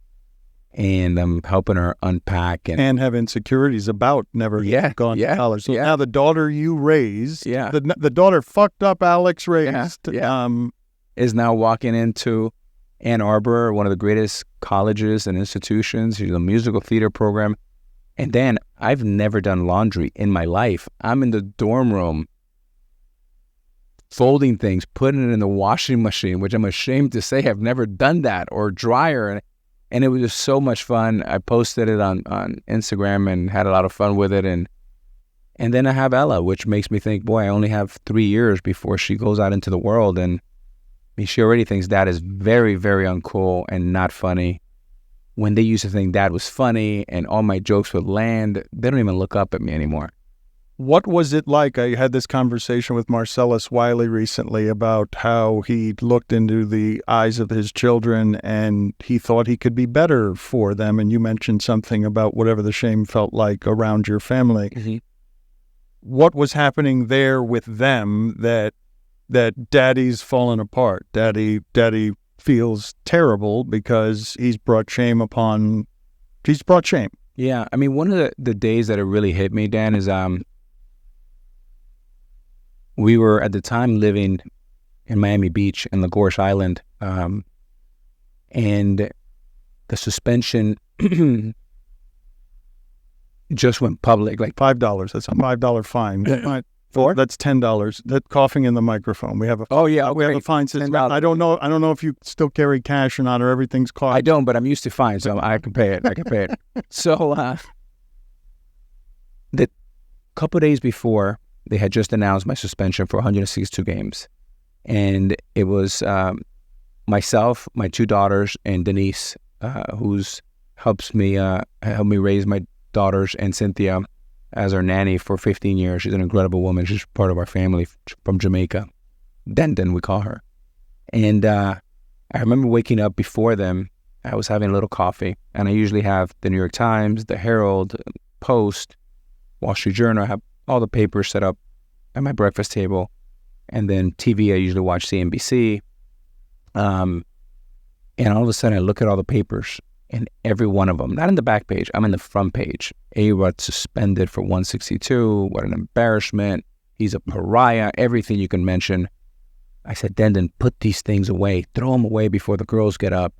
and I'm helping her unpack and have insecurities about never gone to college. So now the daughter you raised, the daughter fucked up Alex raised, is now walking into Ann Arbor, one of the greatest colleges and institutions. She's a musical theater program. And then I've never done laundry in my life. I'm in the dorm room folding things, putting it in the washing machine, which I'm ashamed to say I've never done that, or dryer. And it was just so much fun. I posted it on Instagram and had a lot of fun with it. And then I have Ella, which makes me think, boy, I only have 3 years before she goes out into the world. And I mean, she already thinks Dad is very, very uncool and not funny. When they used to think Dad was funny and all my jokes would land, they don't even look up at me anymore. What was it like? I had this conversation with Marcellus Wiley recently about how he looked into the eyes of his children and he thought he could be better for them. And you mentioned something about whatever the shame felt like around your family. Mm-hmm. What was happening there with them that Daddy's fallen apart? Daddy feels terrible because he's brought shame. Yeah. I mean, one of the days that it really hit me, Dan, is we were at the time living in Miami Beach and Lagorge Island, and the suspension just went public, like $5. That's a $5 fine. That's $10. That coughing in the microphone. We have a we have a fine system. I don't know if you still carry cash or not, or everything's caught. I don't, but I'm used to fines, so I can pay it. So the couple of days before, they had just announced my suspension for 162 games. And it was myself, my 2 daughters, and Denise, who's helped me raise my daughters and Cynthia as our nanny for 15 years. She's an incredible woman. She's part of our family from Jamaica. Denden, we call her. And I remember waking up before them. I was having a little coffee, and I usually have the New York Times, the Herald, Post, Wall Street Journal. I have all the papers set up at my breakfast table. And then TV, I usually watch CNBC. And all of a sudden, I look at all the papers, and every one of them, not in the back page, I'm in the front page. A-Rod suspended for 162. What an embarrassment. He's a pariah. Everything you can mention. I said, Denden, put these things away. Throw them away before the girls get up.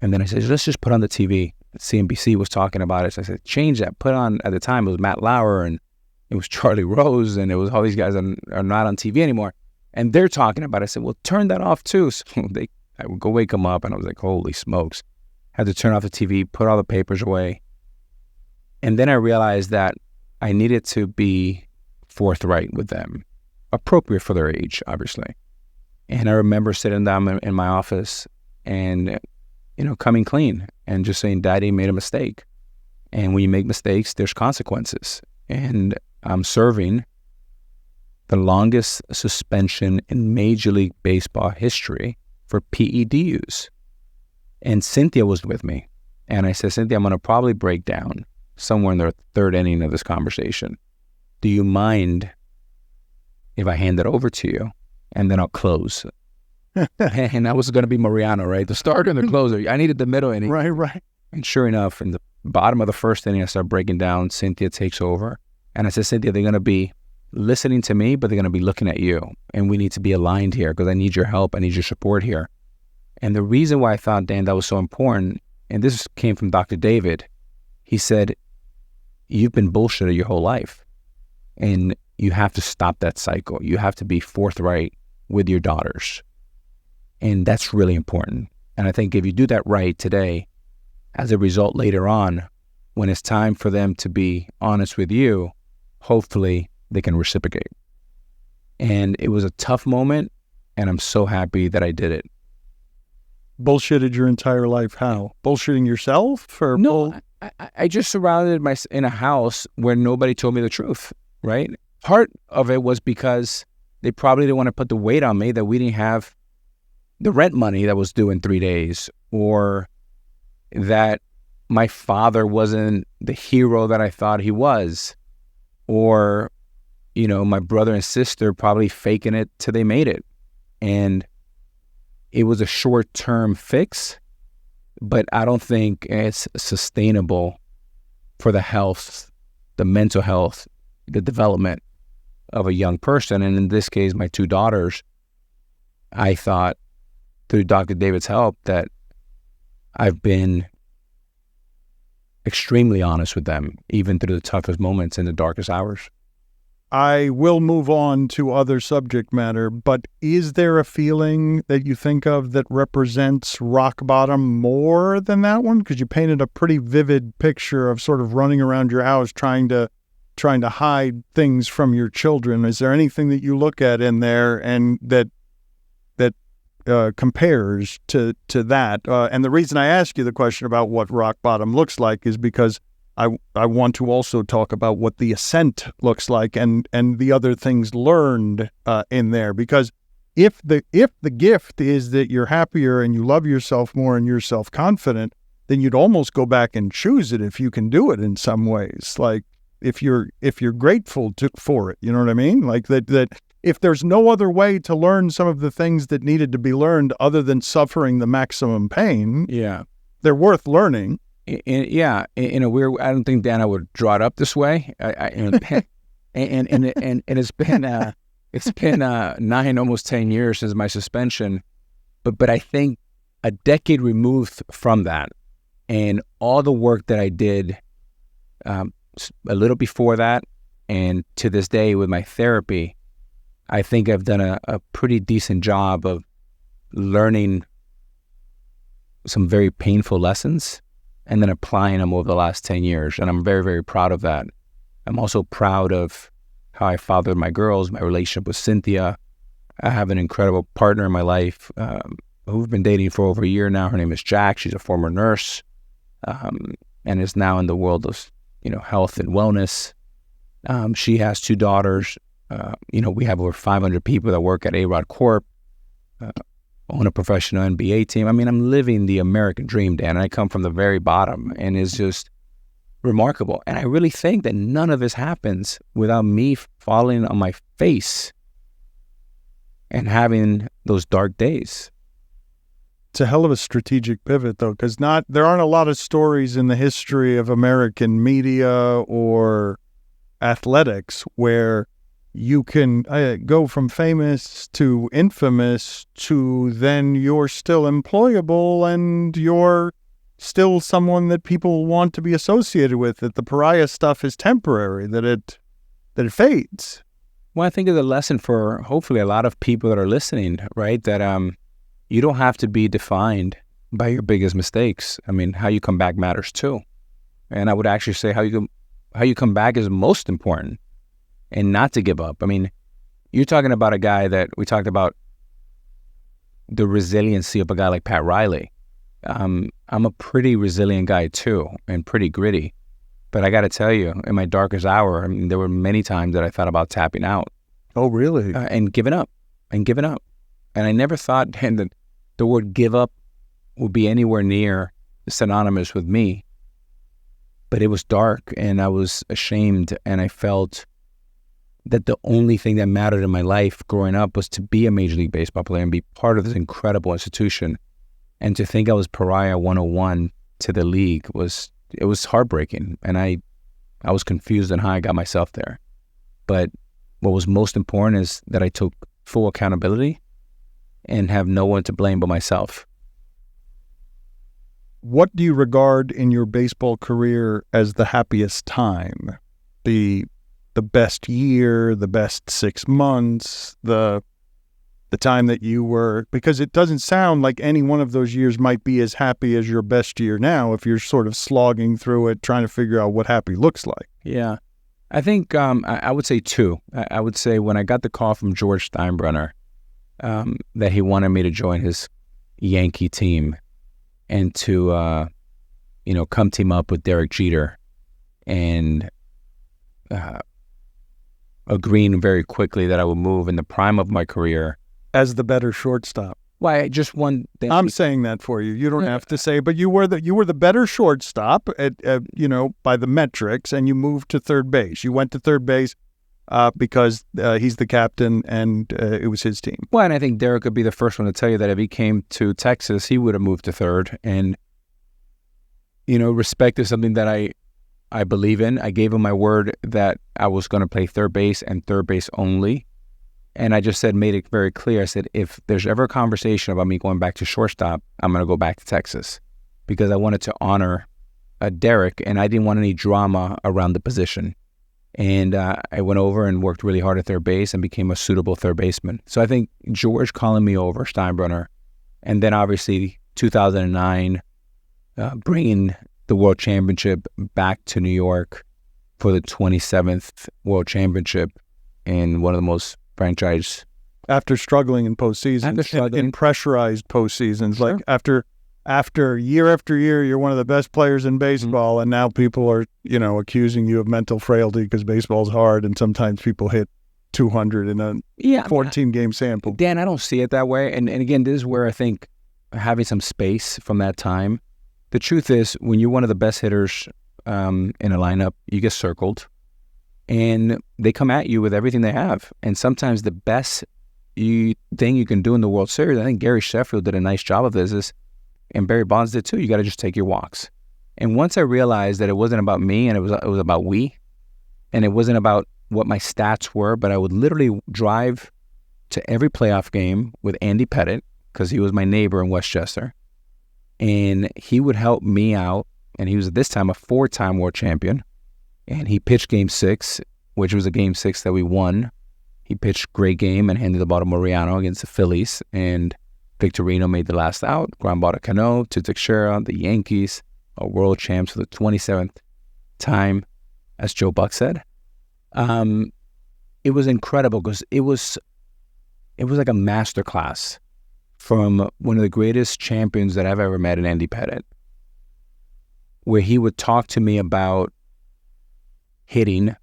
And then I said, let's just put on the TV. CNBC was talking about it. So I said, change that. Put on, at the time, it was Matt Lauer, and it was Charlie Rose, and it was all these guys that are not on TV anymore. And they're talking about it. I said, well, turn that off too. So I would go wake them up, and I was like, holy smokes. Had to turn off the TV, put all the papers away. And then I realized that I needed to be forthright with them, appropriate for their age, obviously. And I remember sitting down in my office and, coming clean and just saying, Daddy made a mistake. And when you make mistakes, there's consequences. And I'm serving the longest suspension in Major League Baseball history for PED use. And Cynthia was with me. And I said, Cynthia, I'm going to probably break down somewhere in the third inning of this conversation. Do you mind if I hand it over to you? And then I'll close. And that was going to be Mariano, right? The starter and the closer. I needed the middle inning. Right. And sure enough, in the bottom of the first inning, I start breaking down. Cynthia takes over. And I said, Cynthia, they're going to be listening to me, but they're going to be looking at you. And we need to be aligned here because I need your help. I need your support here. And the reason why I thought, Dan, that was so important, and this came from Dr. David, he said, you've been bullshitted your whole life. And you have to stop that cycle. You have to be forthright with your daughters. And that's really important. And I think if you do that right today, as a result later on, when it's time for them to be honest with you, hopefully they can reciprocate. And it was a tough moment, and I'm so happy that I did it. Bullshitted your entire life? How? Bullshitting yourself? Or no, I just surrounded myself in a house where nobody told me the truth, right? Part of it was because they probably didn't want to put the weight on me that we didn't have the rent money that was due in 3 days, or that my father wasn't the hero that I thought he was, or, my brother and sister probably faking it till they made it. And it was a short-term fix, but I don't think it's sustainable for the health, the mental health, the development of a young person. And in this case, my two daughters, I thought through Dr. David's help that I've been extremely honest with them, even through the toughest moments and the darkest hours. I will move on to other subject matter, but is there a feeling that you think of that represents rock bottom more than that one? Because you painted a pretty vivid picture of sort of running around your house trying to hide things from your children. Is there anything that you look at in there and that compares to that? And the reason I ask you the question about what rock bottom looks like is because I want to also talk about what the ascent looks like and the other things learned in there. Because if the gift is that you're happier and you love yourself more and you're self-confident, then you'd almost go back and choose it if you can do it in some ways. Like if you're grateful for it, you know what I mean? Like that if there's no other way to learn some of the things that needed to be learned other than suffering the maximum pain, they're worth learning. In a weird, I don't think, Dan, I would draw it up this way. And it's been 9, almost 10 years since my suspension, but I think a decade removed from that, and all the work that I did a little before that, and to this day with my therapy, I think I've done a pretty decent job of learning some very painful lessons and then applying them over the last 10 years. And I'm very, very proud of that. I'm also proud of how I fathered my girls, my relationship with Cynthia. I have an incredible partner in my life who we've been dating for over a year now. Her name is Jack. She's a former nurse and is now in the world of health and wellness. She has 2 daughters. We have over 500 people that work at A-Rod Corp, own a professional NBA team. I mean, I'm living the American dream, Dan, and I come from the very bottom, and it's just remarkable. And I really think that none of this happens without me falling on my face and having those dark days. It's a hell of a strategic pivot, though, because there aren't a lot of stories in the history of American media or athletics where you can go from famous to infamous to then you're still employable and you're still someone that people want to be associated with, that the pariah stuff is temporary, that it fades. Well, I think it's a lesson for hopefully a lot of people that are listening, right? That you don't have to be defined by your biggest mistakes. I mean, how you come back matters too. And I would actually say how you come back is most important, and not to give up. I mean, you're talking about a guy that we talked about the resiliency of a guy like Pat Riley. I'm a pretty resilient guy too, and pretty gritty. But I got to tell you, in my darkest hour, I mean, there were many times that I thought about tapping out. Oh, really? And giving up. And I never thought that the word give up would be anywhere near synonymous with me. But it was dark, and I was ashamed, and I felt that the only thing that mattered in my life growing up was to be a Major League Baseball player and be part of this incredible institution. And to think I was pariah 101 to the league was heartbreaking. And I was confused on how I got myself there. But what was most important is that I took full accountability and have no one to blame but myself. What do you regard in your baseball career as the happiest time? The best year, the best 6 months, the time that you were, because it doesn't sound like any one of those years might be as happy as your best year now if you're sort of slogging through it, trying to figure out what happy looks like. Yeah. I think I would say 2. I would say when I got the call from George Steinbrenner that he wanted me to join his Yankee team and to, come team up with Derek Jeter, and agreeing very quickly that I would move in the prime of my career as the better shortstop. Well, I just won. I'm saying that for you. You don't have to say, but you were the better shortstop at by the metrics, and you moved to third base. You went to third base because he's the captain, and it was his team. Well, and I think Derek would be the first one to tell you that if he came to Texas, he would have moved to third. And respect is something that I believe in. I gave him my word that I was going to play third base and third base only. And I just made it very clear. I said, if there's ever a conversation about me going back to shortstop, I'm going to go back to Texas, because I wanted to honor Derek, and I didn't want any drama around the position. And I went over and worked really hard at third base and became a suitable third baseman. So I think George calling me over, Steinbrenner, and then obviously 2009, bringing the World Championship back to New York for the 27th World Championship in one of the most franchise. After struggling in postseasons, in pressurized postseasons, sure. Like after year after year, you're one of the best players in baseball, and now people are, accusing you of mental frailty because baseball's hard, and sometimes people hit 200 in a 14-game sample. Dan, I don't see it that way. And again, this is where I think having some space from that time, the truth is, when you're one of the best hitters in a lineup, you get circled, and they come at you with everything they have. And sometimes the best thing you can do in the World Series, I think Gary Sheffield did a nice job of this, and Barry Bonds did too. You got to just take your walks. And once I realized that it wasn't about me, and it was about we, and it wasn't about what my stats were, but I would literally drive to every playoff game with Andy Pettit, because he was my neighbor in Westchester, and he would help me out. And he was at this time a 4-time world champion, and he pitched Game 6, which was a Game 6 that we won. He pitched great game and handed the ball to Mariano against the Phillies, and Victorino made the last out. Ground ball to Cano, to Teixeira, the Yankees are world champs for the 27th time, as Joe Buck said. It was incredible because it was like a masterclass from one of the greatest champions that I've ever met in Andy Pettit, where he would talk to me about hitting,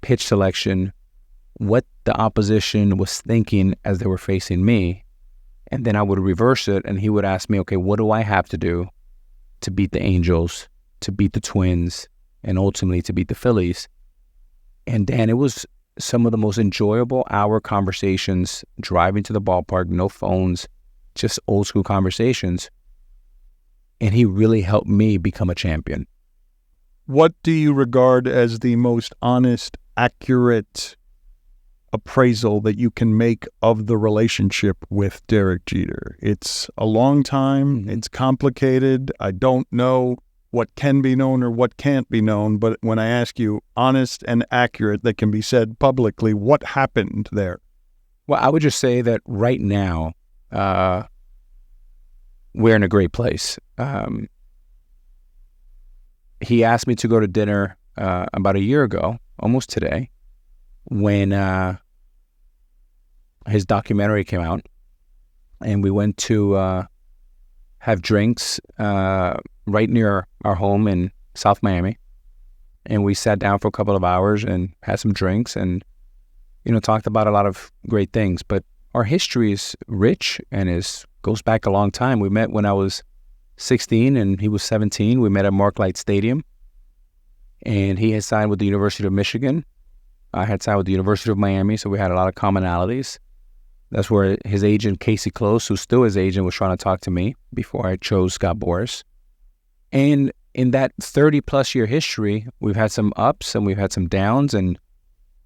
pitch selection, what the opposition was thinking as they were facing me. And then I would reverse it, and he would ask me, okay, what do I have to do to beat the Angels, to beat the Twins, and ultimately to beat the Phillies? And Dan, it was some of the most enjoyable hour conversations, driving to the ballpark, no phones, just old school conversations. And he really helped me become a champion. What do you regard as the most honest, accurate appraisal that you can make of the relationship with Derek Jeter? It's a long time. It's complicated. I don't know what can be known or what can't be known. But when I ask you honest and accurate that can be said publicly, what happened there? Well, I would just say that right now, we're in a great place. He asked me to go to dinner about a year ago, almost today, when his documentary came out, and we went to have drinks right near our home in South Miami, and we sat down for a couple of hours and had some drinks and, talked about a lot of great things. But our history is rich and goes back a long time. We met when I was 16 and he was 17. We met at Marklight Stadium, and he had signed with the University of Michigan. I had signed with the University of Miami, so we had a lot of commonalities. That's where his agent, Casey Close, who's still his agent, was trying to talk to me before I chose Scott Boras. And in that 30-plus year history, we've had some ups and we've had some downs, and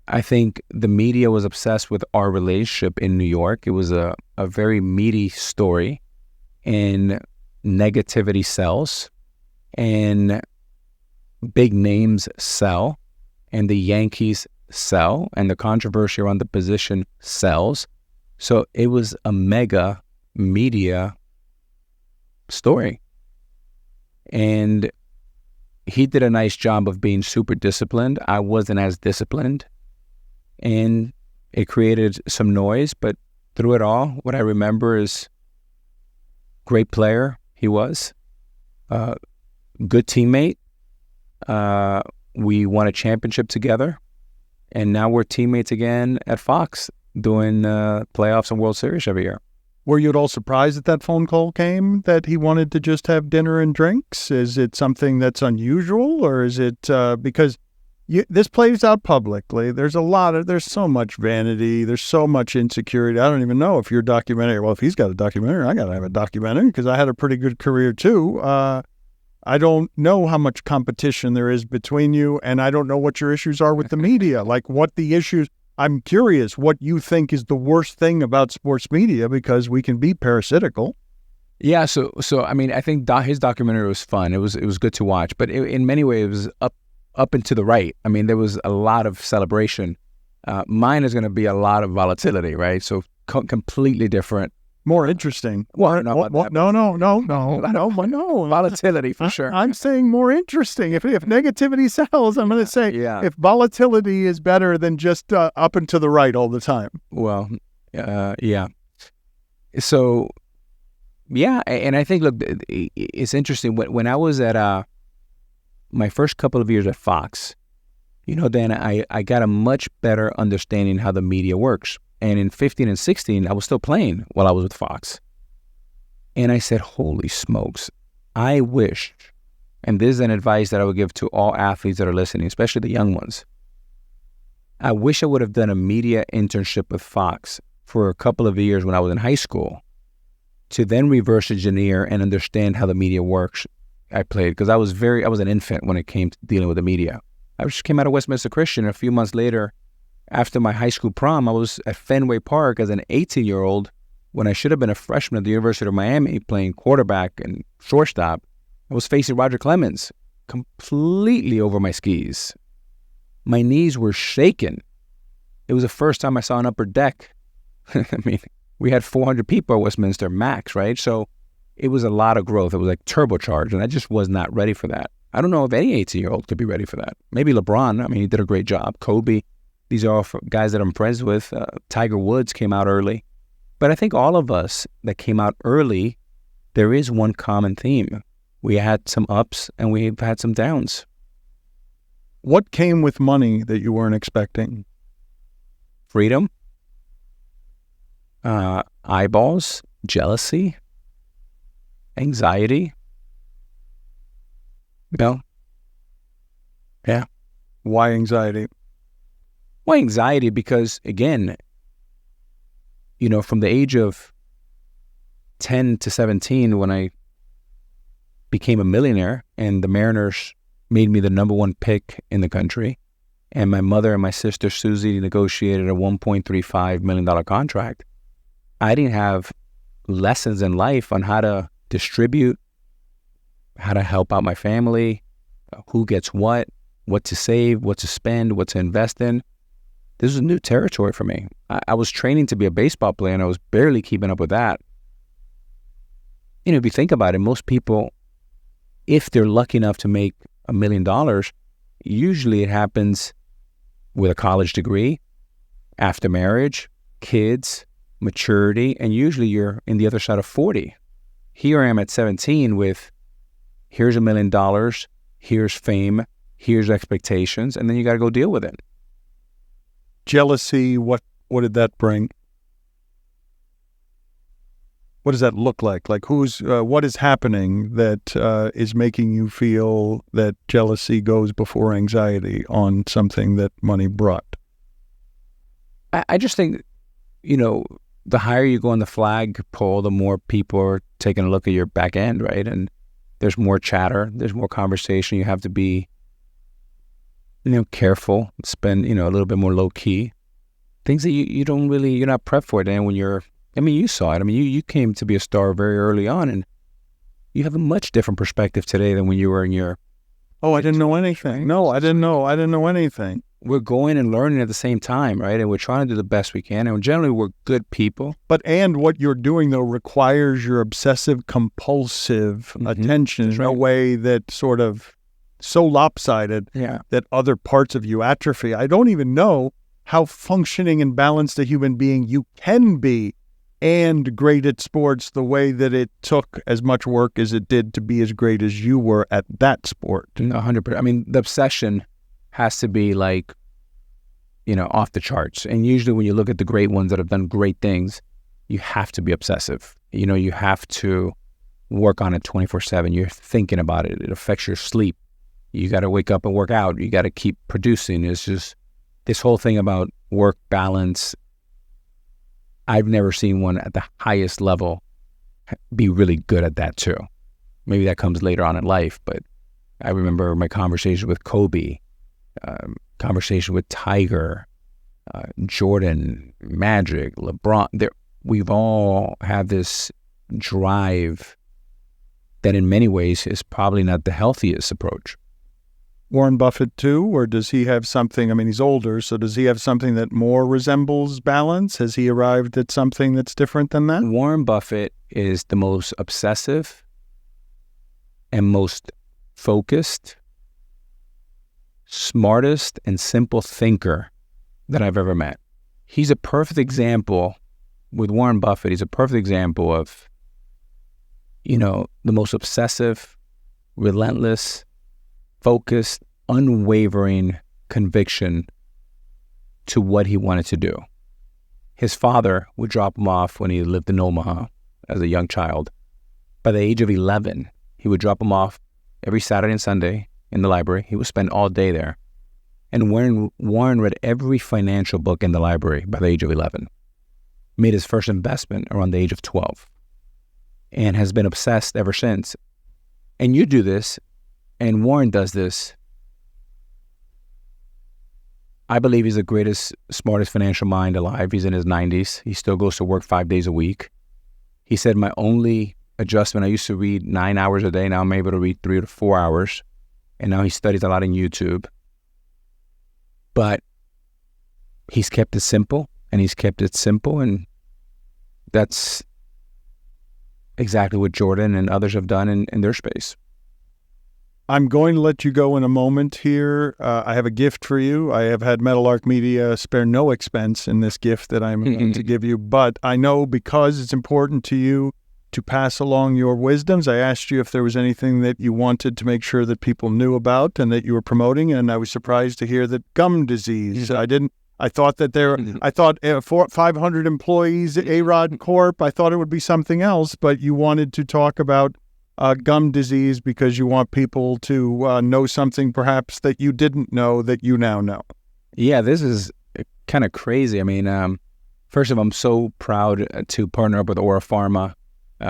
I think the media was obsessed with our relationship in New York. It was a very meaty story, and negativity sells, and big names sell, and the Yankees sell, and the controversy around the position sells. So it was a mega media story. And he did a nice job of being super disciplined. I wasn't as disciplined. And it created some noise, but through it all, what I remember is great player he was, good teammate. We won a championship together, and now we're teammates again at Fox, doing playoffs and World Series every year. Were you at all surprised that that phone call came, that he wanted to just have dinner and drinks? Is it something that's unusual, or is it because this plays out publicly? There's so much vanity. There's so much insecurity. I don't even know if your documentary, well, if he's got a documentary, I got to have a documentary because I had a pretty good career too. I don't know how much competition there is between you, and I don't know what your issues are with the media. Like what the issues, I'm curious what you think is the worst thing about sports media, because we can be parasitical. Yeah, so I mean, I think his documentary was fun. It was good to watch, but in many ways it was up and to the right. I mean, there was a lot of celebration. Mine is going to be a lot of volatility, right? So completely different. More interesting. Well, no. Volatility for sure. I'm saying more interesting. If negativity sells, I'm going to say if volatility is better than just up and to the right all the time. Well, yeah. So, yeah, and I think, look, it's interesting. When I was at my first couple of years at Fox, Dan, I got a much better understanding how the media works. And in 15 and 16, I was still playing while I was with Fox. And I said, holy smokes, I wish, and this is an advice that I would give to all athletes that are listening, especially the young ones. I wish I would have done a media internship with Fox for a couple of years when I was in high school to then reverse engineer and understand how the media works. I played because I was an infant when it came to dealing with the media. I just came out of Westminster Christian, and a few months later, after my high school prom, I was at Fenway Park as an 18-year-old when I should have been a freshman at the University of Miami playing quarterback and shortstop. I was facing Roger Clemens, completely over my skis. My knees were shaking. It was the first time I saw an upper deck. I mean, we had 400 people at Westminster max, right? So it was a lot of growth. It was like turbocharged, and I just was not ready for that. I don't know if any 18-year-old could be ready for that. Maybe LeBron. I mean, he did a great job. Kobe. These are all guys that I'm friends with. Tiger Woods came out early. But I think all of us that came out early, there is one common theme. We had some ups and we've had some downs. What came with money that you weren't expecting? Freedom, eyeballs, jealousy, anxiety. No. Yeah. Why anxiety? Why anxiety? Because, again, from the age of 10 to 17, when I became a millionaire and the Mariners made me the number one pick in the country, and my mother and my sister Susie negotiated a $1.35 million contract, I didn't have lessons in life on how to distribute, how to help out my family, who gets what to save, what to spend, what to invest in. This was new territory for me. I was training to be a baseball player, and I was barely keeping up with that. If you think about it, most people, if they're lucky enough to make $1 million, usually it happens with a college degree, after marriage, kids, maturity, and usually you're in the other side of 40. Here I am at 17 with, here's $1 million, here's fame, here's expectations, and then you got to go deal with it. Jealousy, what did that bring? What does that look like? Like what is happening that is making you feel that jealousy goes before anxiety on something that money brought? I just think, the higher you go on the flagpole, the more people are taking a look at your back end, right? And there's more chatter, there's more conversation. You have to be, careful, spend, a little bit more low key. Things that you're not prepped for it. And when you saw it. You came to be a star very early on, and you have a much different perspective today than when you were in your... Oh, I didn't know anything. No, I didn't know anything. We're going and learning at the same time, right? And we're trying to do the best we can. And generally, we're good people. And what you're doing, though, requires your obsessive, compulsive attention in a way that sort of so lopsided that other parts of you atrophy. I don't even know how functioning and balanced a human being you can be and great at sports the way that it took as much work as it did to be as great as you were at that sport. 100%. The obsession has to be off the charts. And usually when you look at the great ones that have done great things, you have to be obsessive. You have to work on it 24/7. You're thinking about it. It affects your sleep. You got to wake up and work out. You got to keep producing. It's just this whole thing about work balance. I've never seen one at the highest level be really good at that too. Maybe that comes later on in life, but I remember my conversation with Kobe, conversation with Tiger, Jordan, Magic, LeBron. We've all had this drive that in many ways is probably not the healthiest approach. Warren Buffett too, or does he have something, he's older, so does he have something that more resembles balance? Has he arrived at something that's different than that? Warren Buffett is the most obsessive and most focused, smartest and simple thinker that I've ever met. He's a perfect example, with Warren Buffett, he's a perfect example of, the most obsessive, relentless, focused, unwavering conviction to what he wanted to do. His father would drop him off when he lived in Omaha as a young child. By the age of 11, he would drop him off every Saturday and Sunday in the library. He would spend all day there. And Warren read every financial book in the library by the age of 11, made his first investment around the age of 12, and has been obsessed ever since. And you do this, and Warren does this. I believe he's the greatest, smartest financial mind alive. He's in his 90s. He still goes to work 5 days a week. He said, my only adjustment, I used to read 9 hours a day. Now I'm able to read 3 to 4 hours. And now he studies a lot on YouTube. But he's kept it simple, and and that's exactly what Jordan and others have done in their space. I'm going to let you go in a moment here. I have a gift for you. I have had Meadowlark Media spare no expense in this gift that I'm about to give you, but I know because it's important to you to pass along your wisdoms. I asked you if there was anything that you wanted to make sure that people knew about and that you were promoting, and I was surprised to hear that gum disease. I thought that 500 employees at A-Rod Corp. I thought it would be something else, but you wanted to talk about gum disease because you want people to know something perhaps that you didn't know that you now know. Yeah, this is kind of crazy. I mean, first of all, I'm so proud to partner up with Aura Pharma.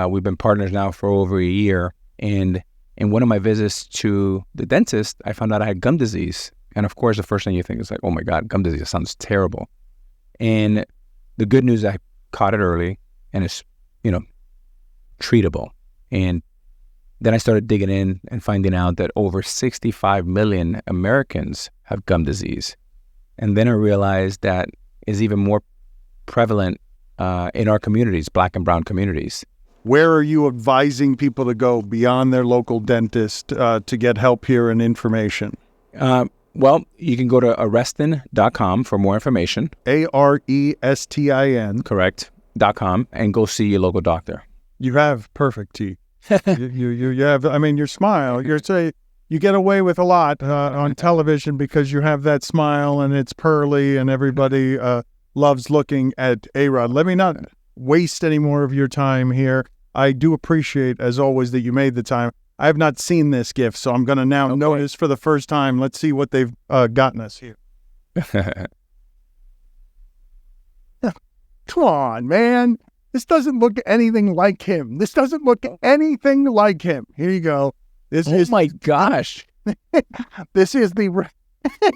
We've been partners now for over a year. And in one of my visits to the dentist, I found out I had gum disease. And of course, the first thing you think is like, oh my God, gum disease sounds terrible. And the good news, I caught it early and it's, treatable. And then I started digging in and finding out that over 65 million Americans have gum disease. And then I realized that is even more prevalent in our communities, Black and brown communities. Where are you advising people to go beyond their local dentist to get help here and information? Well, you can go to arrestin.com for more information. ARESTIN. Correct. .com and go see your local doctor. You have perfect teeth. you have. I mean, your smile. You get away with a lot on television because you have that smile and it's pearly and everybody loves looking at A-Rod. Let me not waste any more of your time here. I do appreciate, as always, that you made the time. I have not seen this gift, so I'm going to now notice for the first time. Let's see what they've gotten us here. Come on, man. This doesn't look anything like him. Here you go. My gosh. This is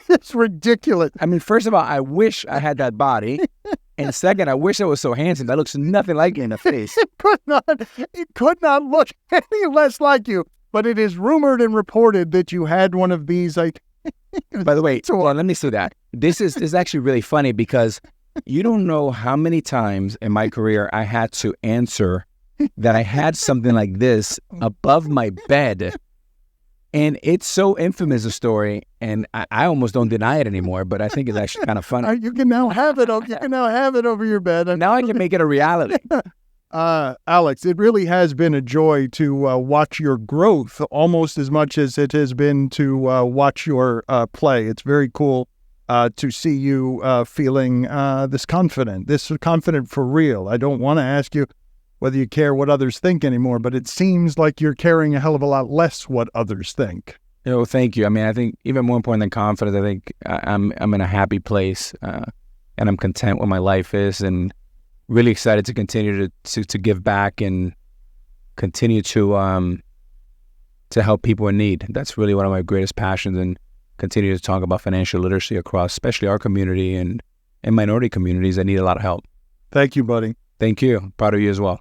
it's ridiculous. I mean, first of all, I wish I had that body. And second, I wish I was so handsome. That looks nothing like you in the face. It could not look any less like you. But it is rumored and reported that you had one of these. By the way, let me say that. This is actually really funny because you don't know how many times in my career I had to answer that I had something like this above my bed. And it's so infamous a story, and I almost don't deny it anymore, but I think it's actually kind of funny. You can now have it over your bed. Now I can make it a reality. Alex, it really has been a joy to watch your growth almost as much as it has been to watch your play. It's very cool to see you feeling this confident for real. I don't want to ask you whether you care what others think anymore, but it seems like you're caring a hell of a lot less what others think. Thank you. I mean, I think even more important than confidence, I think I'm in a happy place and I'm content where my life is, and really excited to continue to give back and continue to help people in need. That's really one of my greatest passions, and continue to talk about financial literacy across, especially our community and minority communities that need a lot of help. Thank you, buddy. Thank you. Proud of you as well.